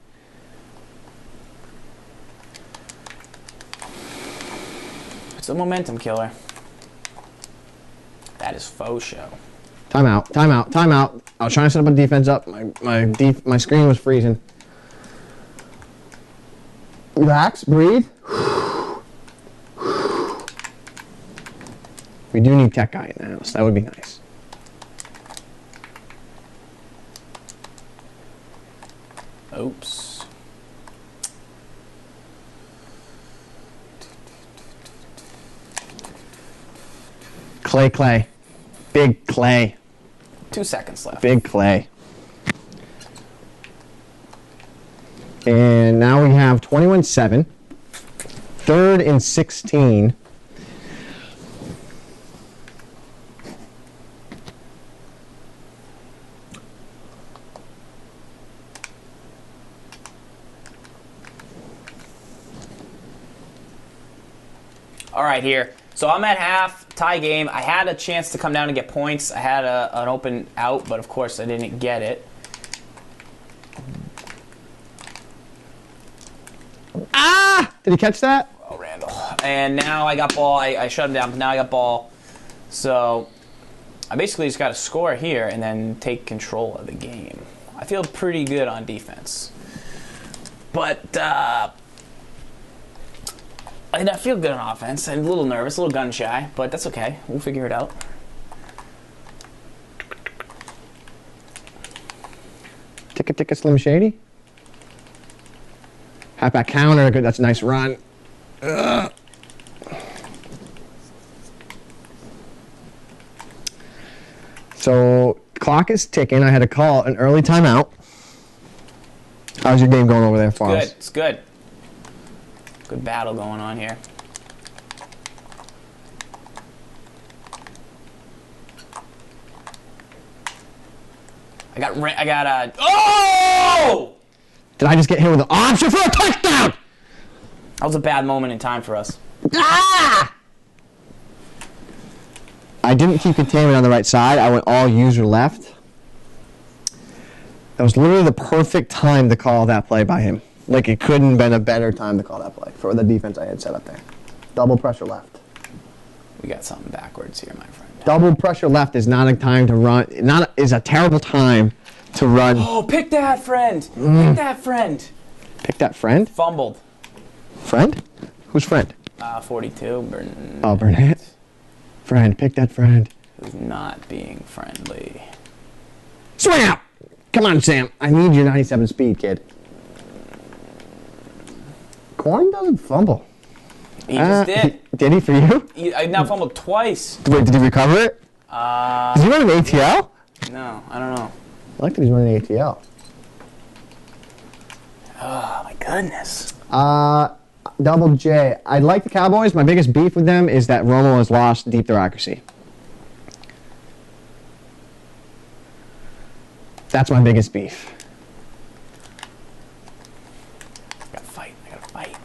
It's a momentum killer. That is faux show. Timeout. I was trying to set up a defense up. My screen was freezing. Relax, breathe. We do need tech guy in the house. That would be nice. Oops. Clay. Big Clay. 2 seconds left. Big Clay. And now we have 21-7. 3rd and 16. All right, here. So I'm at half, tie game. I had a chance to come down and get points. I had an open out, but of course I didn't get it. Ah! Did he catch that? Oh, Randall. And now I got ball. I shut him down, but now I got ball. So I basically just got to score here and then take control of the game. I feel pretty good on defense. But I feel good on offense. I'm a little nervous, a little gun shy, but that's okay. We'll figure it out. Ticka Slim Shady. Halfback counter. Good. That's a nice run. Ugh. So clock is ticking. I had to call an early timeout. How's your game going over there, Farls? Good. It's good. Good battle going on here. I got a. Oh! Did I just get hit with an option for a touchdown? That was a bad moment in time for us. Ah! I didn't keep containment on the right side. I went all user left. That was literally the perfect time to call that play by him. Like, it couldn't have been a better time to call that play for the defense I had set up there. Double pressure left. We got something backwards here, my friend. Double pressure left is not a time to run. Is a terrible time to run. Oh, pick that friend. Pick that friend. Pick that friend? Fumbled. Friend? Who's friend? 42. Burnett. Oh, Burnett. Friend. Pick that friend. Who's not being friendly. Swing out! Come on, Sam. I need your 97 speed, kid. Corn doesn't fumble. He just did. Did he for you? I now fumbled twice. Wait, did he recover it? Is he running ATL? No, I don't know. I like that he's running ATL. Oh, my goodness. Double J. I like the Cowboys. My biggest beef with them is that Romo has lost deep throw accuracy. That's my biggest beef. I gotta fight. I gotta fight.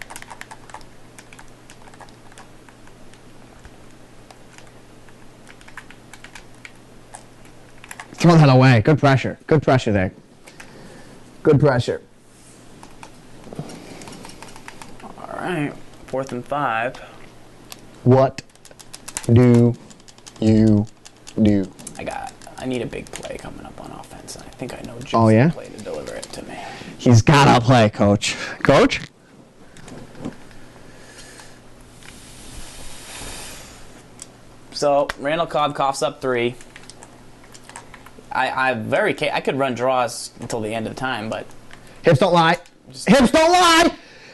Throw that away. Good pressure. Good pressure there. Good pressure. All right. 4th and 5. What do you do? I need a big play coming up on offense, and I think I know just the play to deliver it to me. He's got to play, Coach. Coach? So, Randall Cobb coughs up 3. I could run draws until the end of the time, but... Hips don't lie. Hips don't lie!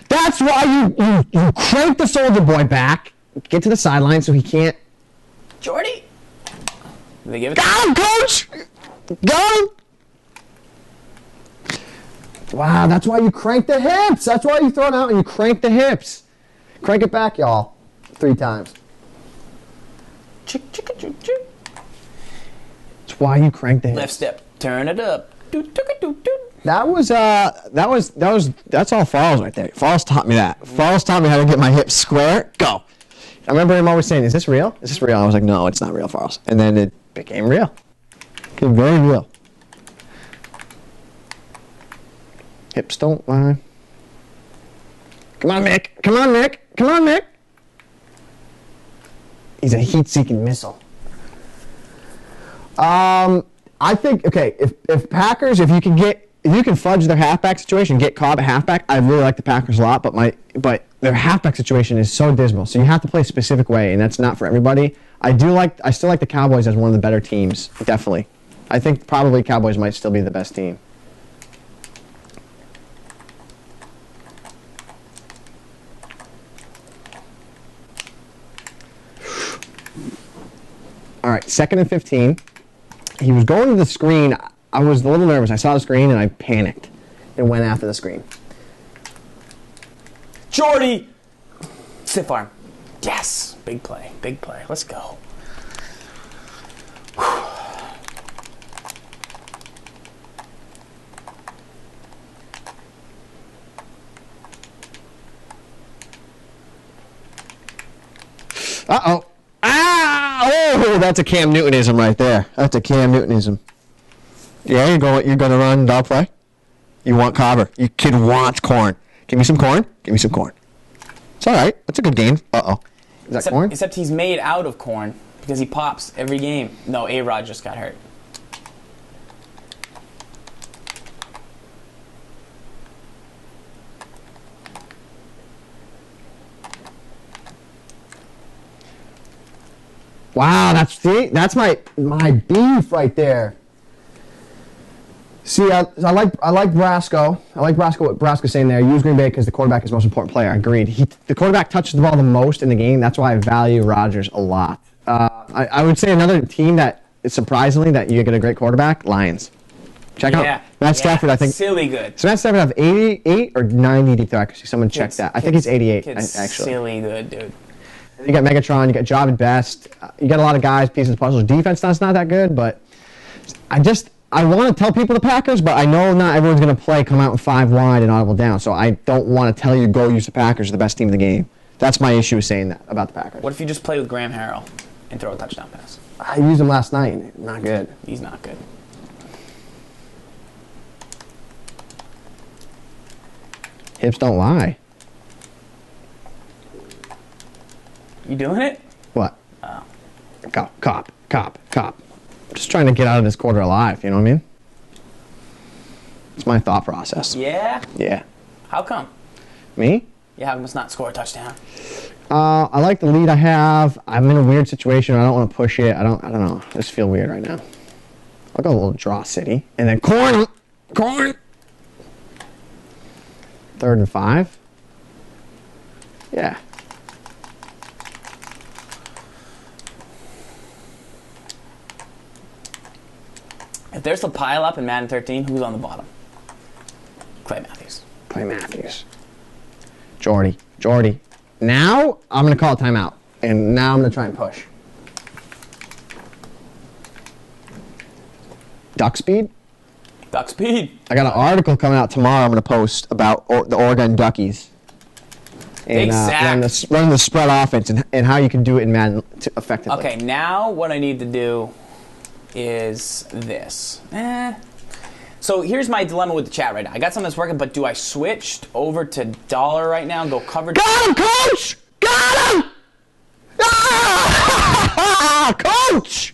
That's why you crank the soldier boy back, get to the sideline so he can't... Jordy! Did they give it Got him, Coach! Got him! Wow, that's why you crank the hips. That's why you throw it out and you crank the hips. Crank it back, y'all. 3 times. Chick, chicka, chick, chick. That's why you crank the hips. Left step. Turn it up. That's all Farls right there. Farls taught me that. Farls taught me how to get my hips square. Go. I remember him always saying, is this real? Is this real? I was like, no, it's not real, Farls. And then it became real. It became very real. Hips don't lie. Come on, Mick. Come on, Mick. Come on, Mick. He's a heat-seeking missile. I think, okay, if Packers, if you can fudge their halfback situation, get Cobb at halfback, I really like the Packers a lot, but their halfback situation is so dismal. So you have to play a specific way, and that's not for everybody. I still like the Cowboys as one of the better teams, definitely. I think probably Cowboys might still be the best team. All right, 2nd and 15. He was going to the screen. I was a little nervous. I saw the screen and I panicked and went after the screen. Jordy! Stiff arm. Yes! Big play. Big play. Let's go. Uh-oh. Oh, that's a Cam Newtonism right there. That's a Cam Newtonism. Yeah, you're going to run dog play? You want Cobber. Your kid wants corn. Give me some corn. Give me some corn. It's all right. That's a good game. Uh-oh. Is that corn? Except he's made out of corn because he pops every game. No, A-Rod just got hurt. Wow, that's my beef right there. See, I like Brasco. I like what Brasco's saying there. Use Green Bay because the quarterback is the most important player. Agreed. The quarterback touches the ball the most in the game. That's why I value Rodgers a lot. I would say another team that is surprisingly that you get a great quarterback, Lions. Check out Matt Stafford. I think silly good. So Matt Stafford have 88 or 90 deep throw accuracy. Someone check that. I think he's 88. Actually, silly good, dude. You got Megatron, you got Job at best. You got a lot of guys, pieces of puzzles. Defense that's not that good, but I want to tell people the Packers, but I know not everyone's going to come out in 5 wide and audible down. So I don't want to tell you go use the Packers, the best team in the game. That's my issue with saying that about the Packers. What if you just play with Graham Harrell and throw a touchdown pass? I used him last night. Not good. He's not good. Hips don't lie. You doing it? What? Oh. Cop. Just trying to get out of this quarter alive, you know what I mean? It's my thought process. Yeah? Yeah. How come? Me? Yeah, how come it's not score a touchdown? I like the lead I have. I'm in a weird situation. I don't want to push it. I don't know. I just feel weird right now. I'll go a little draw city. And then corn. 3rd and 5. Yeah. If there's a pile up in Madden 13, who's on the bottom? Clay Matthews. Clay Matthews. Jordy. Now, I'm going to call a timeout. And now I'm going to try and push. Duck speed? Duck speed. I got an article coming out tomorrow I'm going to post about the Oregon Duckies. And running the spread offense and how you can do it in Madden effectively. Okay, now what I need to do is this. So here's my dilemma with the chat right now. I got something that's working, but do I switch over to dollar right now and go cover? Got him, coach! Got him! Ah! Coach!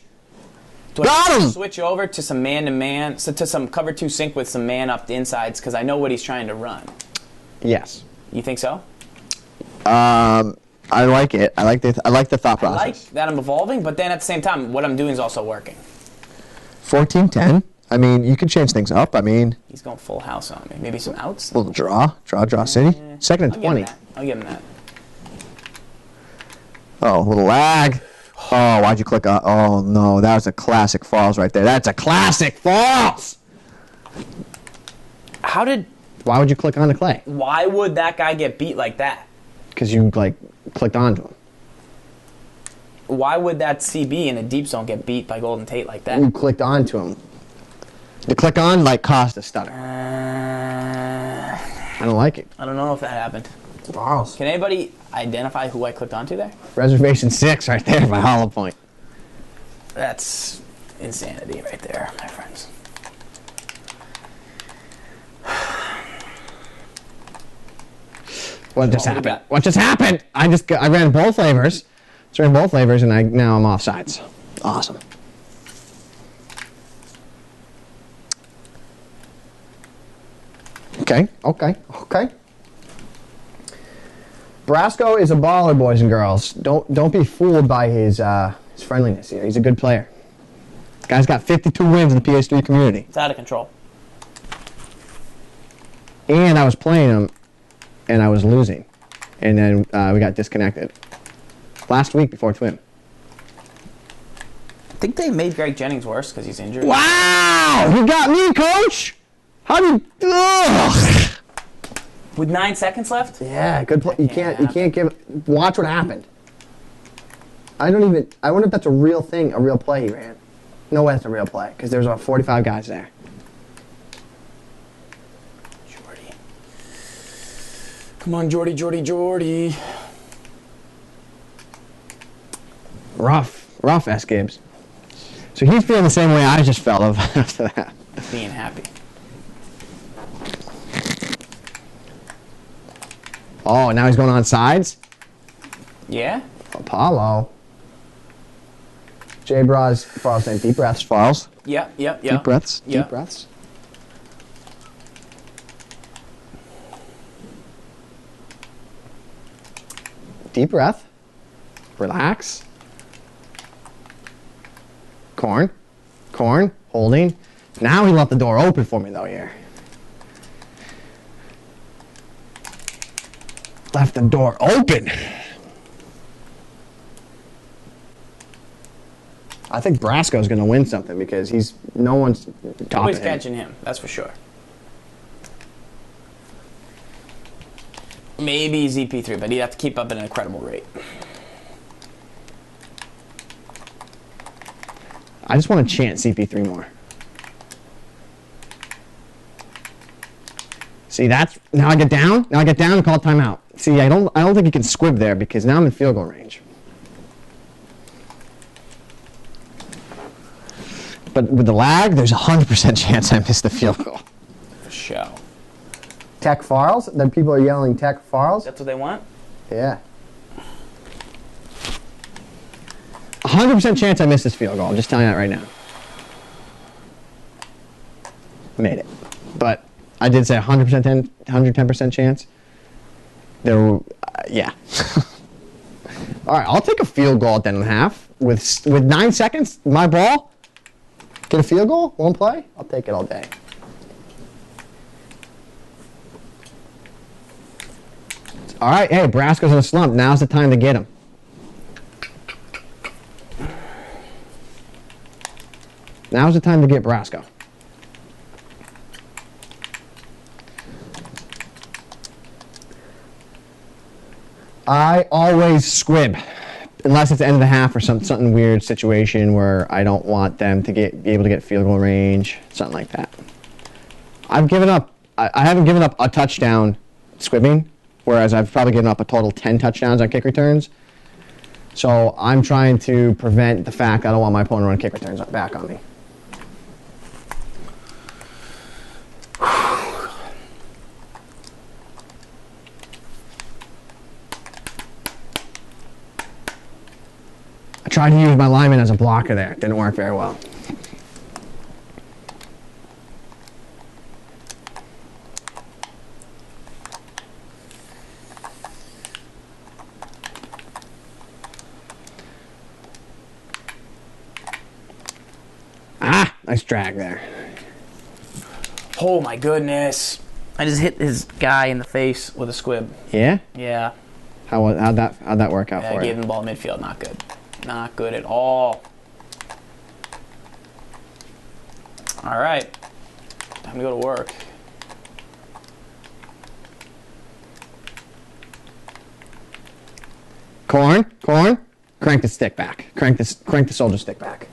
Do I switch over to some man-to-man, to some cover 2 sync with some man up the insides because I know what he's trying to run? Yes. You think so? I like it. I like the thought process. I like that I'm evolving, but then at the same time, what I'm doing is also working. 14-10. I mean, you can change things up. I mean, he's going full house on me. Maybe some outs. A little draw city. 2nd and 20. I'll give him that. Oh, a little lag. Oh, why'd you click on? Oh no, that was a classic falls right there. That's a classic falls. Why would you click on the Clay? Why would that guy get beat like that? Because you clicked onto him. Why would that CB in the deep zone get beat by Golden Tate like that? You clicked onto him. The click on cost a stutter. I don't like it. I don't know if that happened. Balls. Can anybody identify who I clicked onto there? Reservation 6 right there by Hollow Point. That's insanity right there, my friends. What just happened? What just happened? I ran both flavors. Ran both flavors, and now I'm offsides. Awesome. Okay. Brasco is a baller, boys and girls. Don't be fooled by his friendliness here. He's a good player. Guy's got 52 wins in the PS3 community. It's out of control. And I was playing him, and I was losing. And then we got disconnected. Last week before TWIM. I think they made Greg Jennings worse because he's injured. Wow! You got me, coach! How do you... Ugh. With 9 seconds left? Yeah, good play. You can't give... Watch what happened. I wonder if that's a real thing, a real play he ran. No way that's a real play, because there's about 45 guys there. Jordy. Come on, Jordy. Rough sgibs. So he's feeling the same way I just felt after that. Being happy. Oh, now he's going on sides? Yeah? Apollo. J. Bras, Farls saying deep breaths, Farls. Yeah. Deep breaths, deep breaths. Deep breath. Relax. Corn, holding. Now he left the door open for me though here. Left the door open. I think Brasco's going to win something because no one's topping Nobody's catching him, that's for sure. Maybe ZP3, but he'd have to keep up at an incredible rate. I just want to chant CP3 more. See, now I get down and call timeout. See, I don't think you can squib there because now I'm in field goal range. But with the lag, there's a 100% chance I miss the field goal. For sure. Tech Farls? Then people are yelling Tech Farls? That's what they want? Yeah. 100% chance I miss this field goal. I'm just telling you that right now. Made it. But I did say 110% chance. Yeah. All right, I'll take a field goal at the end of the half. With 9 seconds, my ball, get a field goal, one play, I'll take it all day. All right, hey, Brasco's in a slump. Now's the time to get him. Now's the time to get Brasco. I always squib, unless it's the end of the half or something weird situation where I don't want them to be able to get field goal range, something like that. I've given up. I haven't given up a touchdown squibbing, whereas I've probably given up a total 10 touchdowns on kick returns. So I'm trying to prevent the fact I don't want my opponent to run kick returns back on me. I tried to use my lineman as a blocker there. It didn't work very well. Ah, nice drag there. Oh my goodness. I just hit his guy in the face with a squib. Yeah? Yeah. How'd that work out for you? I gave him the ball midfield. Not good. Not good at all. All right. Time to go to work. Corn. Crank the stick back. Crank the soldier stick back.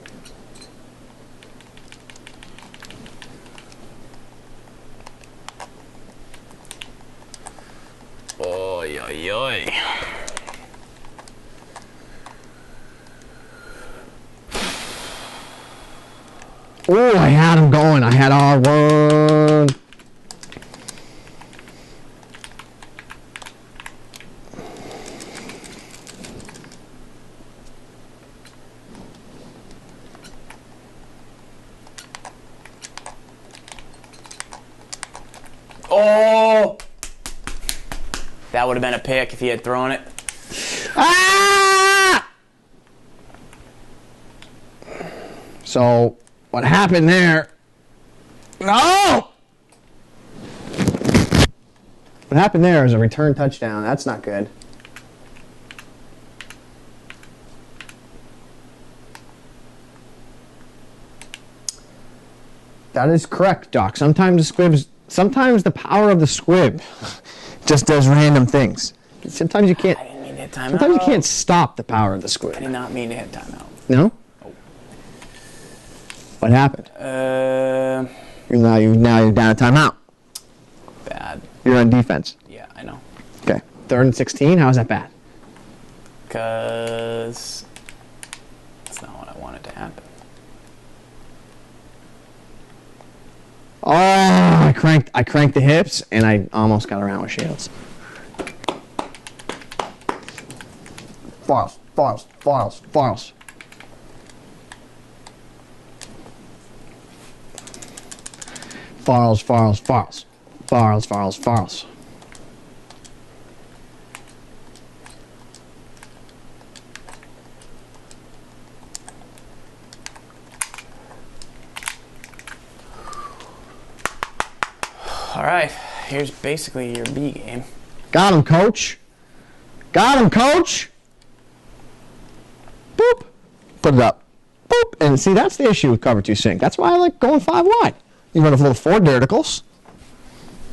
Oy, oy, oy. Oh, I had him going. I had R1. Oh! That would have been a pick if he had thrown it. Ah! So, what happened there? No! What happened there is a return touchdown. That's not good. That is correct, Doc. Sometimes the power of the squib just does random things. Sometimes you can't. I didn't mean to hit timeout. Sometimes you can't stop the power of the squib. I did not mean to hit timeout. No? Oh. What happened? Now you're down a timeout. Bad. You're on defense. Yeah, I know. Okay. 3rd and 16. How is that bad? Because that's not what I wanted to happen. Oh, I cranked the hips, and I almost got around with Shields. Farls. All right, here's basically your B game. Got him, coach. Boop. Put it up. Boop. And see, that's the issue with cover 2 sync. That's why I like going 5 wide. You run a little 4 verticals.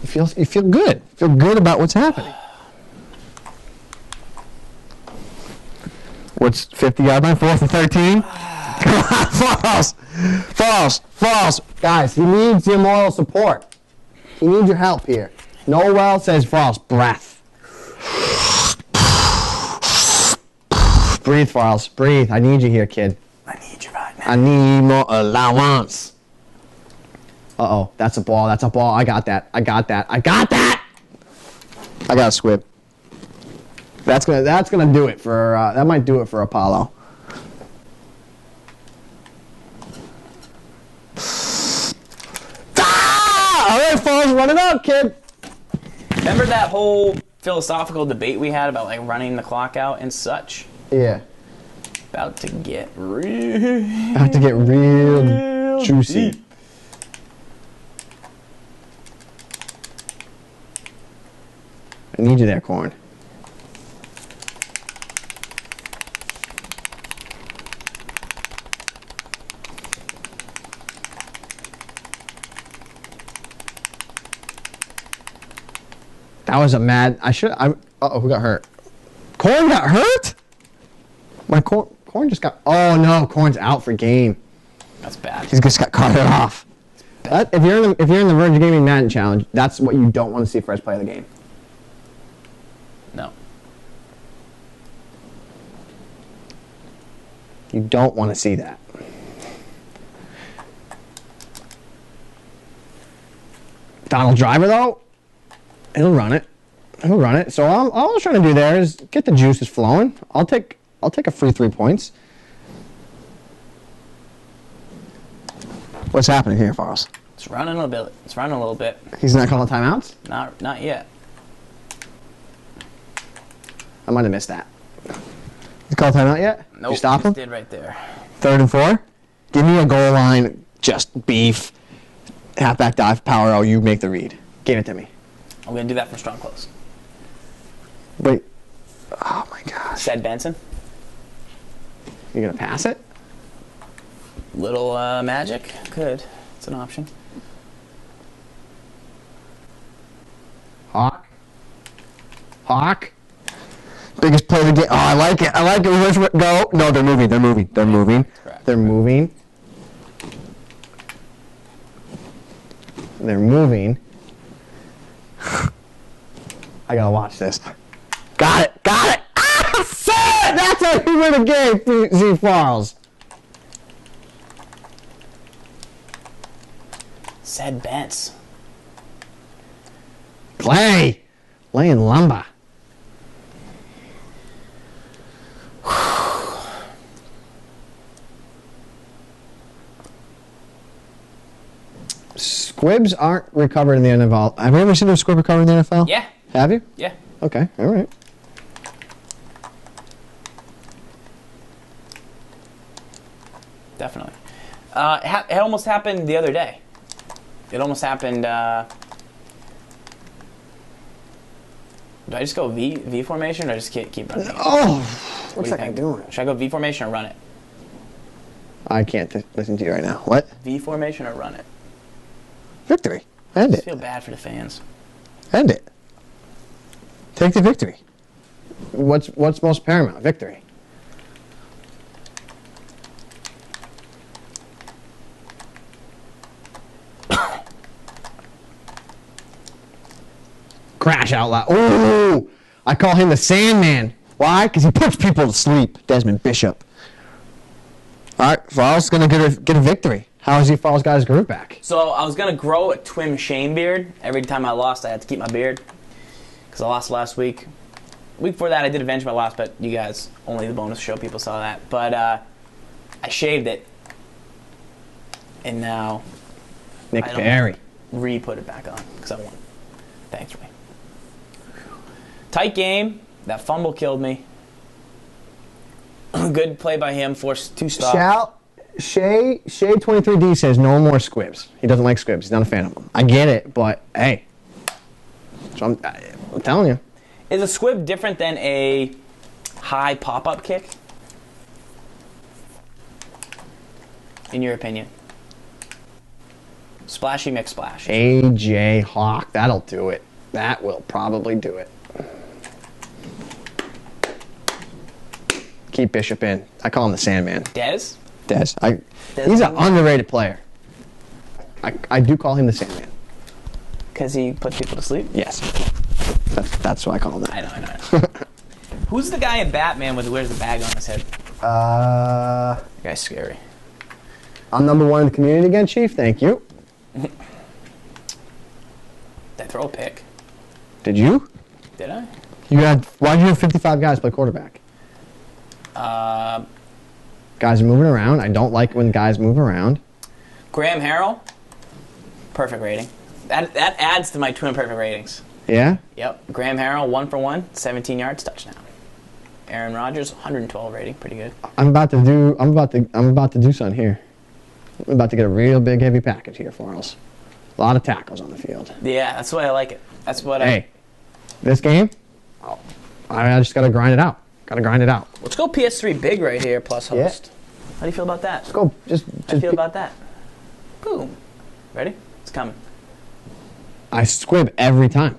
You feel good. Feel good about what's happening. What's 50-yard line? 4th and 13? False. Guys, he needs your moral support. He needs your help here. Noel says false. Breath. Breathe, Farls. Breathe. I need you here, kid. I need you right now. I need more allowance. Uh-oh. That's a ball. I got that. I got a squib. That's gonna do it for that might do it for Apollo. All right, Falls, run it out, kid. Remember that whole philosophical debate we had about like running the clock out and such? Yeah. About to get real juicy. Deep. I need you there, Corn. That was a mad. Uh-oh, who got hurt? Corn got hurt? My Corn just got. Oh no, Corn's out for game. That's bad. He's just got carted off. If you're in the Verge of Gaming Madden Challenge, that's what you don't want to see first play of the game. No. You don't want to see that. Donald Driver though, he'll run it. He'll run it. So all I was trying to do there is get the juices flowing. I'll take a free 3 points. What's happening here, Farls? It's running a little bit. It's running a little bit. He's not calling timeouts? Not yet. I might have missed that. He's called timeout yet? Nope. You stop him? Did right there. 3rd and 4? Give me a goal line, just beef, halfback dive, power O, you make the read. Give it to me. I'm going to do that from strong close. Wait. Oh my gosh. Said Benson. You gonna pass it? Little magic. Could. It's an option. Hawk. Biggest play of the game. Oh, I like it. Reverse go. No, they're moving. Correct. They're moving. I gotta watch this. Got it. Ah, son! That's how you win a game, zfarls. Said Bents. Laying lumber. Squibs aren't recovered in the NFL. Have you ever seen a squib recover in the NFL? Yeah. Have you? Yeah. Okay, all right. Definitely. It almost happened the other day. It almost happened. Do I just go V formation or just keep running? Oh, what's that guy doing? Should I go V formation or run it? I can't listen to you right now. What? V formation or run it? Victory. End I it. feel bad for the fans. End it. Take the victory. What's most paramount? Victory. Crash out loud. Ooh! I call him the Sandman. Why? Because he puts people to sleep. Desmond Bishop. All right, Falls going to get a victory. How has he Falls got his group back? So I was going to grow a TWIM shame beard. Every time I lost, I had to keep my beard. Because I lost last week. Week before that, I did avenge my loss, but you guys, only the bonus show people saw that. But I shaved it. And now Nick Perry. Re-put it back on because I won. Thanks, Ray. Tight game. That fumble killed me. Good play by him. Forced 2 stops. Shay 23D says no more squibs. He doesn't like squibs. He's not a fan of them. I get it, but hey. So I'm telling you. Is a squib different than a high pop-up kick? In your opinion? Splashy McSplash. AJ Hawk. That'll do it. That will probably do it. Keep Bishop in. I call him the Sandman. Dez? He's an underrated player. I do call him the Sandman. Because he puts people to sleep? Yes. That's why I call him that. I know. Who's the guy in Batman who wears the bag on his head? That guy's scary. I'm #1 in the community again, Chief. Thank you. Did I throw a pick? Did you? Did I? Why'd you have 55 guys play quarterback? Guys are moving around. I don't like when guys move around. Graham Harrell. Perfect rating. That adds to my TWIM perfect ratings. Yeah? Yep. Graham Harrell, 1 for 1, 17 yards, touchdown. Aaron Rodgers, 112 rating, pretty good. I'm about to do something here. I'm about to get a real big heavy package here for us. A lot of tackles on the field. Yeah, that's the way I like it. That's what this game, I just gotta grind it out. Let's go PS3 big right here, plus host. Yeah. How do you feel about that? Let's go. How do you feel about that? Boom. Ready? It's coming. I squib every time.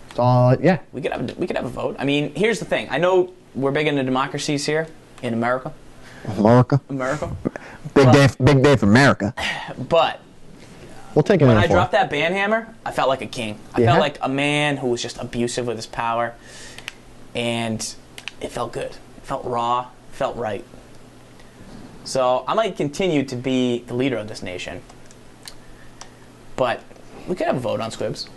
It's all, yeah. We could have a vote. I mean, here's the thing. I know we're big into democracies here in America. America. Big day for America. But we'll take it. When I dropped that band hammer, I felt like a king. I felt like a man who was just abusive with his power, and it felt good. It felt raw. It felt right. So I might continue to be the leader of this nation, but we could have a vote on squibs.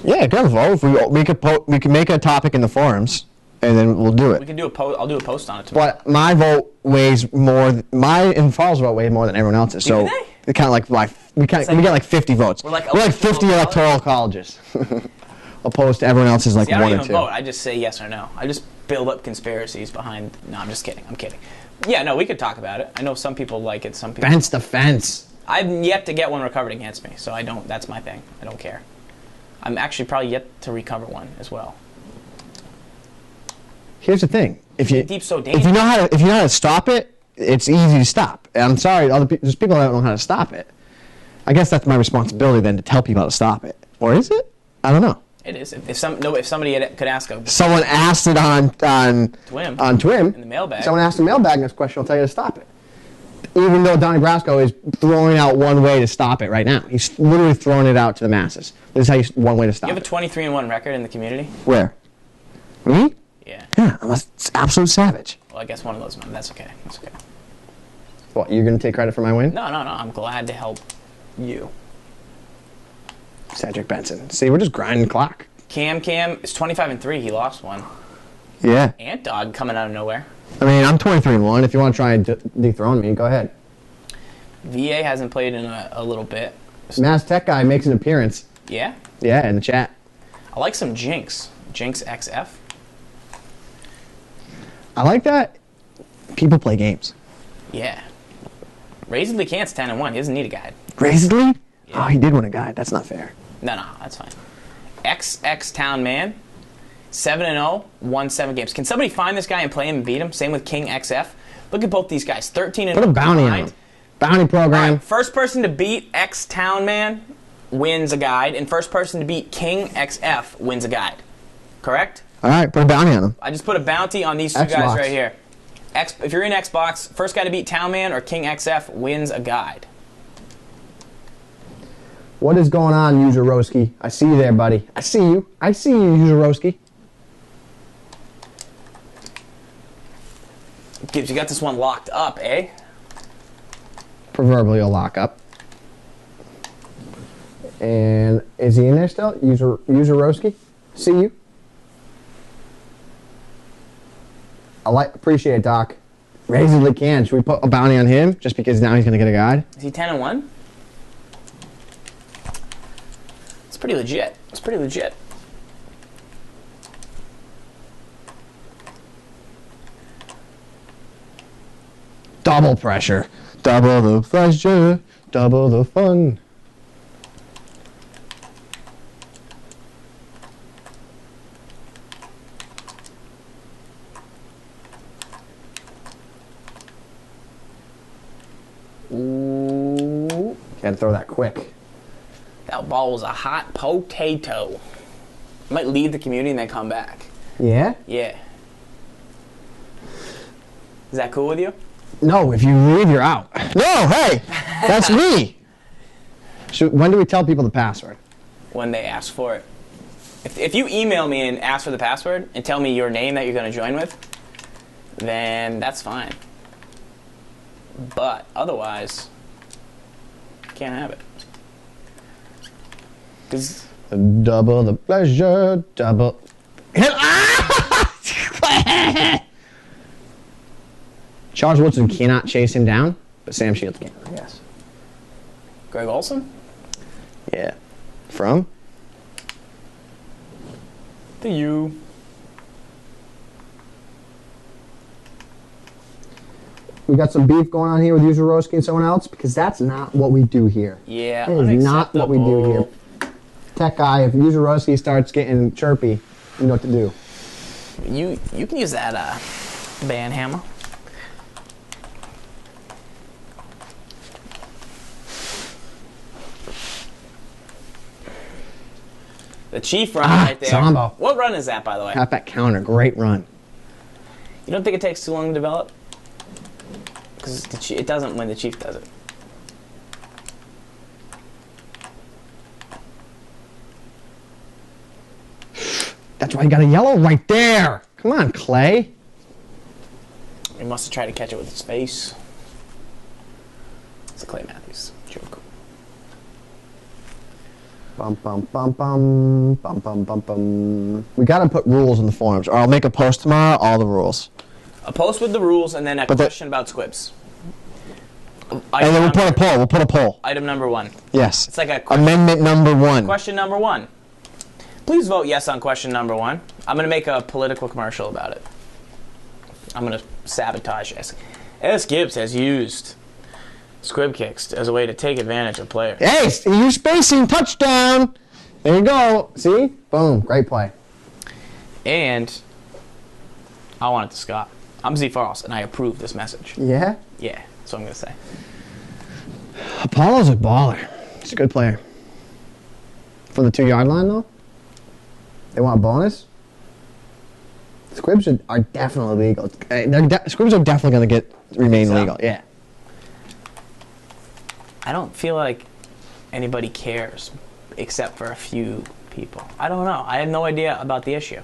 Yeah, we could have a vote. We could make a topic in the forums, and then we'll do it. We can do a post. I'll do a post on it tomorrow. But my vote weighs more. My Zfarls vote weighs more than everyone else's. So we kind of we get like 50 votes. We're like 50 electoral colleges, opposed to everyone else's like 1 or 2. I don't even vote. I just say yes or no. I just build up conspiracies behind. No, I'm just kidding. I'm kidding. Yeah, no, we could talk about it. I know some people like it. Some people. Fence to fence. I've yet to get one recovered against me, so I don't. That's my thing. I don't care. I'm actually probably yet to recover one as well. Here's the thing: if you know how to stop it, it's easy to stop. And I'm sorry, there's people that don't know how to stop it. I guess that's my responsibility then to tell people how to stop it, or is it? I don't know. It is. If somebody could ask someone asked it on TWIM in the mailbag. Someone asked the mailbag this question. I'll tell you to stop it. Even though Donnie Brasco is throwing out one way to stop it right now. He's literally throwing it out to the masses. This is one way to stop it. You have a 23-1 record in the community? Where? Me? Yeah. Yeah, I'm an absolute savage. Well, I guess one of those men. That's okay. That's okay. What, you're going to take credit for my win? No. I'm glad to help you. Cedric Benson. See, we're just grinding the clock. Cam is 25-3. He lost one. Yeah. Ant Dog coming out of nowhere. I mean, I'm 23-1. If you want to try and dethrone me, go ahead. VA hasn't played in a little bit. Mass Tech Guy makes an appearance. Yeah? Yeah, in the chat. I like some Jinx. Jinx XF. I like that people play games. Yeah. Razedly Cant's 10-1. He doesn't need a guide. Razedly? Yeah. Oh, he did win a guide. That's not fair. No, that's fine. XX Town Man. 7-0, won 7 games. Can somebody find this guy and play him and beat him? Same with King XF. Look at both these guys. 13-0. Put a bounty on him. Bounty program. Right, first person to beat X Town Man wins a guide, and first person to beat King XF wins a guide. Correct? All right, put a bounty on him. I just put a bounty on these two guys right here. If you're in Xbox, first guy to beat Town Man or King XF wins a guide. What is going on, User Roski? I see you there, buddy. I see you. I see you, User Roski. Gibbs, you got this one locked up, eh? Proverbial lockup. And is he in there still? User Roski? See you. Appreciate it, Doc. Razedly Can. Should we put a bounty on him just because now he's going to get a guide? Is he 10-1? It's pretty legit. It's pretty legit. Double pressure. Double the pressure. Double the fun. Ooh. Can't throw that quick. That ball was a hot potato. I might leave the community and then come back. Yeah? Yeah. Is that cool with you? No, if you leave, you're out. No, hey, that's me. When do we tell people the password? When they ask for it. If you email me and ask for the password and tell me your name that you're going to join with, then that's fine. But otherwise, you can't have it. Double the pleasure, double. Charles Woodson cannot chase him down, but Sam Shields can, I guess. Greg Olson? Yeah. From? To you. We got some beef going on here with User Roski and someone else because that's not what we do here. Yeah, that is not what we do here. Tech guy, if User Roski starts getting chirpy, you know what to do. You can use that band hammer. The Chief run right there. Zombo. What run is that, by the way? Halfback counter, great run. You don't think it takes too long to develop? Because it doesn't when the Chief does it. That's why you got a yellow right there. Come on, Clay. He must have tried to catch it with his face. It's a Clay Matthews joke. Bum, bum, bum, bum, bum, bum, bum, bum. We got to put rules in the forums, or I'll make a post tomorrow, all the rules. A post with the rules, and then a question about squibs. And then we'll put a poll. We'll put a poll. Item number 1. Yes. It's like a question. Amendment number 1. Question number 1. Please vote yes on question number 1. I'm going to make a political commercial about it. I'm going to sabotage this. sgibs has used squib kicks as a way to take advantage of players. Hey, you spacing touchdown. There you go. See? Boom. Great play. And I want it to Scott. I'm zfarls, and I approve this message. Yeah? Yeah, that's what I'm going to say. Apollo's a baller. He's a good player. For the 2-yard line, though? They want a bonus? Squibs are definitely legal. Squibs are definitely going to remain legal. Yeah. I don't feel like anybody cares except for a few people. I don't know. I have no idea about the issue.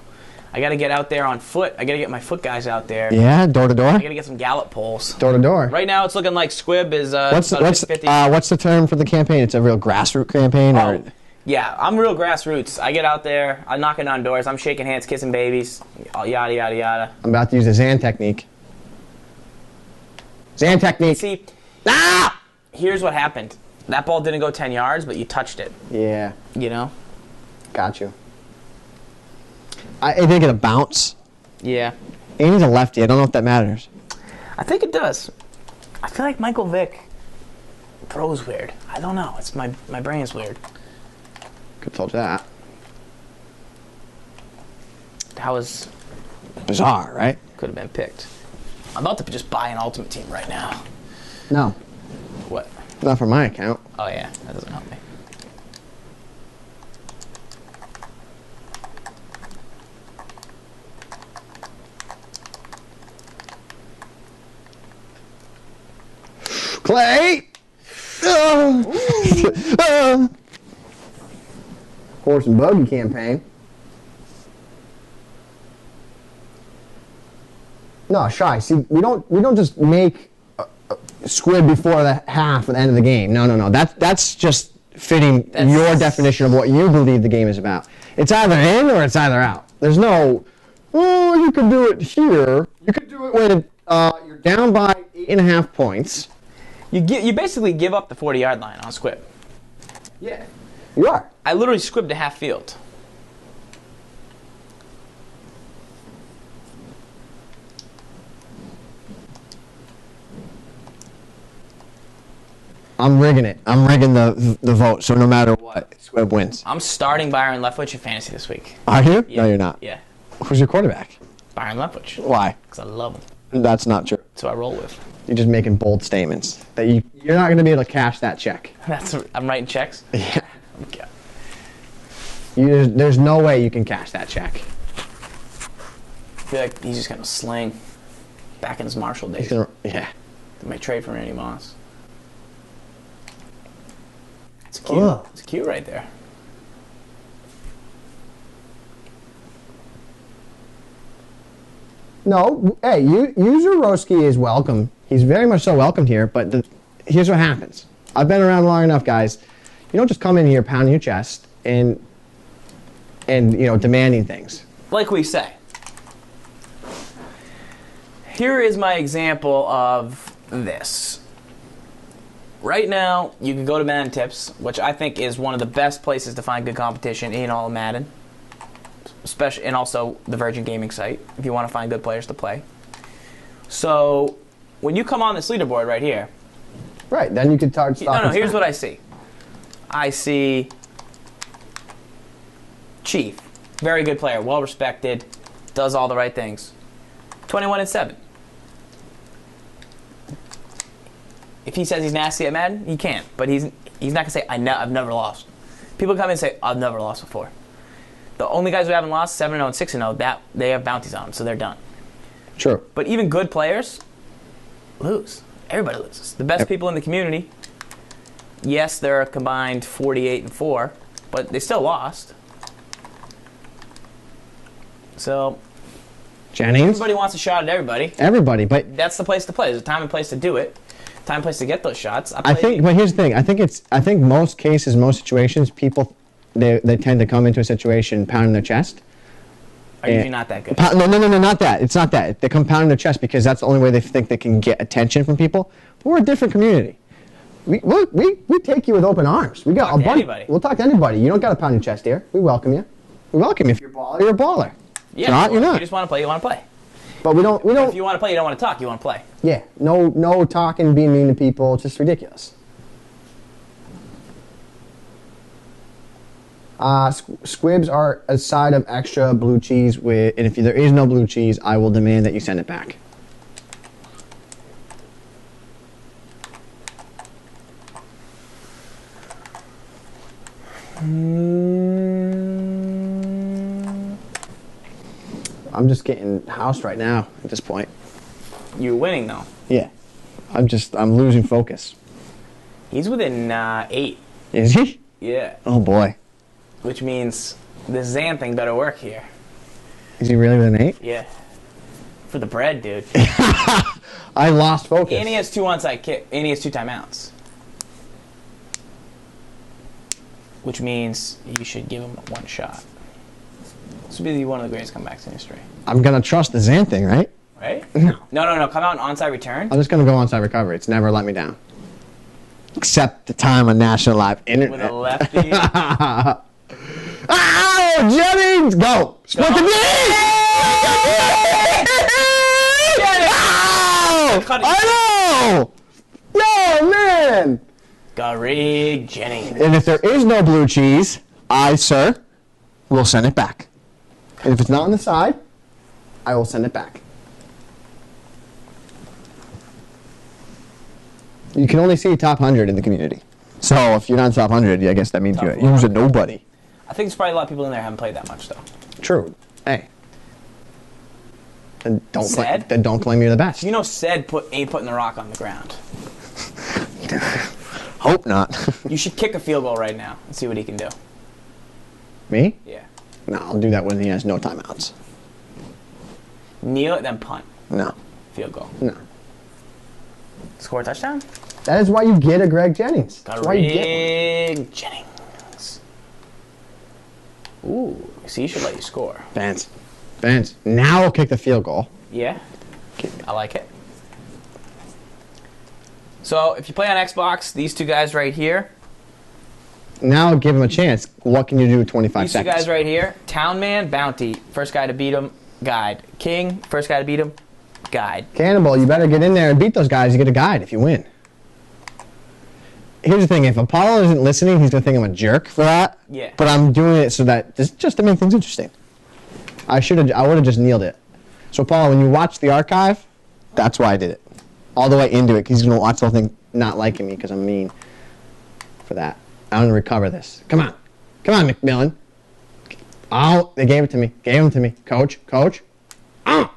I got to get out there on foot. I got to get my foot guys out there. Yeah, door to door. I got to get some gallop poles. Door to door. Right now, it's looking like squib is what's the term for the campaign? It's a real grassroots campaign, or? Yeah, I'm real grassroots. I get out there, I'm knocking on doors, I'm shaking hands, kissing babies, yada, yada, yada. I'm about to use the Zan technique. Zan technique. See, ah! Here's what happened. That ball didn't go 10 yards, but you touched it. Yeah. You know? Got you. I didn't get a bounce. Yeah. And he's a lefty. I don't know if that matters. I think it does. I feel like Michael Vick throws weird. I don't know. It's my brain is weird. Could have told you that. That was bizarre, right? Could have been picked. I'm about to just buy an Ultimate Team right now. No. What? Not for my account. Oh yeah, that doesn't help me. Clay! Horse and buggy campaign. No, Shy. See, we don't just make a squib before the half or the end of the game. No. That's just fitting your definition of what you believe the game is about. It's either in or it's either out. There's no, you can do it here. You can do it when you're down by 8.5 points. You basically give up the 40-yard line on squib. Yeah, you are. I literally squibbed to half field. I'm rigging it. I'm rigging the vote, so no matter what, Squib wins. I'm starting Byron Leftwich in fantasy this week. Are you? Yeah. No, you're not. Yeah. Who's your quarterback? Byron Leftwich. Why? Because I love him. That's not true. That's who I roll with. You're just making bold statements that you're not going to be able to cash that check. I'm writing checks? Yeah. Okay. There's no way you can cash that check. I feel like he's just going to sling back in his Marshall days. Yeah. My trade for Randy Moss. It's cute. Ugh. It's cute right there. No, hey, User Roski is welcome. He's very much so welcomed here, but here's what happens. I've been around long enough, guys. You don't just come in here pounding your chest and demanding things. Like we say. Here is my example of this. right now, you can go to Madden Tips, which I think is one of the best places to find good competition in all of Madden. Especially, and also the Virgin Gaming site, if you want to find good players to play. So, when you come on this leaderboard right here... Right, then you can start... No, here's what I see. I see... Chief. Very good player, well-respected, does all the right things. 21-7. If he says he's nasty at Madden, he can't. But he's not going to say, I've never lost. People come in and say, I've never lost before. The only guys who haven't lost, 7-0 and 6-0, that they have bounties on them, so they're done. True. But even good players lose. Everybody loses. The best people in the community, yes, they're a combined 48-4, but they still lost. So, Jennings? Everybody wants a shot at everybody. Everybody, but... That's the place to play. There's a time and place to do it. Time and place to get those shots. But here's the thing. I think most cases, most situations, people... They tend to come into a situation pounding their chest. Are usually not that good. No, not that. It's not that. They come pounding their chest because that's the only way they think they can get attention from people. But we're a different community. We take you with open arms. We got talk to anybody. We'll talk to anybody. You don't got to pound your chest here. We welcome you. We welcome you. If you're a baller, you're a baller. Yeah, not, you're not. You just want to play, you want to play. But we don't. If you want to play, you don't want to talk, you want to play. Yeah. No talking, being mean to people. It's just ridiculous. Squibs are a side of extra blue cheese with, and if there is no blue cheese, I will demand that you send it back. I'm just getting housed right now at this point. You're winning though. Yeah. I'm losing focus. He's within 8. Is he? Yeah. Oh boy. Which means this Zan thing better work here. Is he really with an 8? Yeah. For the bread, dude. I lost focus. And he has 2 onside kick, and he has 2 timeouts. Which means you should give him 1 shot. This would be one of the greatest comebacks in history. I'm gonna trust the Zan thing, right? Right? No. No. Come out and onside return. I'm just gonna go onside recovery. It's never let me down. Except the time on national live internet. With a lefty. Oh, Jennings! Go! Split the knee! Oh! I know! No, man! Greg Jennings. And if there is no blue cheese, I, sir, will send it back. And if it's not on the side, I will send it back. You can only see top 100 in the community. So if you're not top 100, I guess that means you're a nobody. I think there's probably a lot of people in there who haven't played that much, though. True. Hey. Then don't claim you're the best. You know Ced ain't putting the rock on the ground. Hope not. You should kick a field goal right now and see what he can do. Me? Yeah. No, I'll do that when he has no timeouts. Kneel it, then punt. No. Field goal. No. Score a touchdown? That is why you get a Greg Jennings. That's why you get Greg Jennings. Ooh, see, you should let you score. Vance. Now I'll kick the field goal. Yeah. I like it. So, if you play on Xbox, these 2 guys right here. Now give him a chance. What can you do in 25 seconds? These 2 guys right here. Town Man, Bounty. First guy to beat him, guide. King, first guy to beat him, guide. Cannibal, you better get in there and beat those guys. You get a guide if you win. Here's the thing. If Apollo isn't listening, he's going to think I'm a jerk for that. Yeah. But I'm doing it so that just to make things interesting. I would have just kneeled it. So, Apollo, when you watch the archive, that's why I did it. All the way into it, because he's going to watch the whole thing not liking me because I'm mean for that. I'm going to recover this. Come on, McMillan. Oh, they gave it to me. Coach. Oh.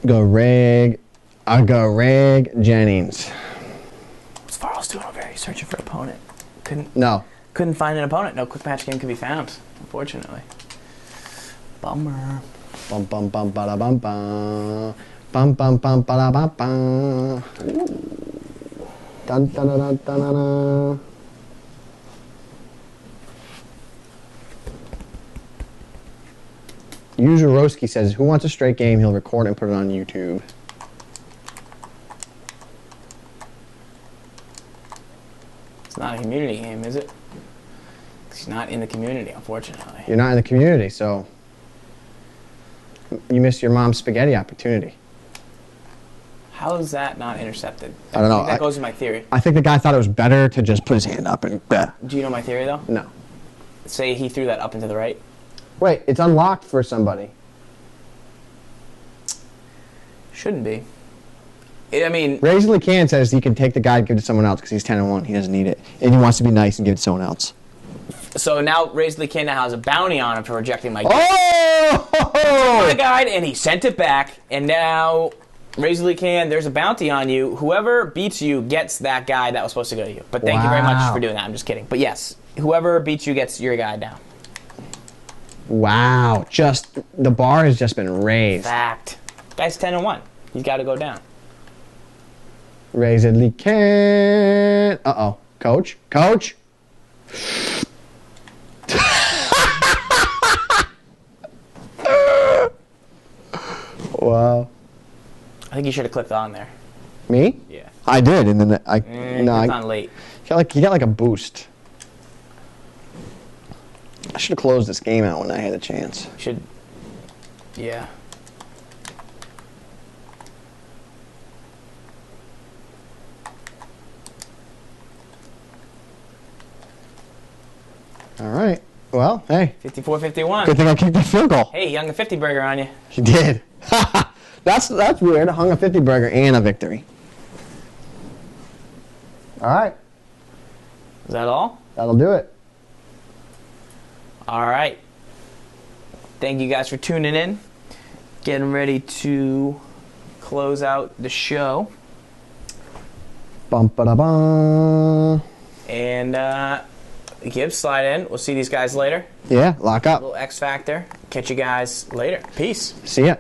Greg Jennings. zfarls doing over here? He's searching for an opponent. Couldn't find an opponent. No quick match game could be found, unfortunately. Bummer. Bum bum bum ba da bum bum. Bum bum bum ba da bum bum. Dun dun dun dun dun dun. User Roski says, who wants a straight game? He'll record and put it on YouTube. It's not a community game, is it? He's not in the community, unfortunately. You're not in the community, so you missed your mom's spaghetti opportunity. How is that not intercepted? I don't know. That goes to my theory. I think the guy thought it was better to just put his hand up and bet. Do you know my theory, though? No. Say he threw that up and to the right. Wait, it's unlocked for somebody. Shouldn't be. I mean... Razorly Can says he can take the guy and give it to someone else because he's 10-1. He doesn't need it. And he wants to be nice and give it to someone else. So now Razorly Can now has a bounty on him for rejecting my guide. Oh! My guide, and he sent it back, and now... Razorly Can, there's a bounty on you. Whoever beats you gets that guy that was supposed to go to you. But thank you very much for doing that. I'm just kidding. But yes, whoever beats you gets your guy down. Wow. Just, the bar has just been raised. Fact. Guy's 10-1. He's got to go down. Razorly Can. Uh-oh. Coach? Coach? Wow. I think you should have clicked on there. Me? Yeah. I did, and then I clicked on late. You got like a boost. I should have closed this game out when I had a chance. Should. Yeah. All right. Well, hey. 54-51. Good thing I kicked the field goal. Hey, you hung a 50 burger on you. He did. That's weird. I hung a 50 burger and a victory. All right. Is that all? That'll do it. All right. Thank you guys for tuning in. Getting ready to close out the show. Bum ba da bum. And Gibbs, slide in. We'll see these guys later. Yeah, lock up. A little X Factor. Catch you guys later. Peace. See ya.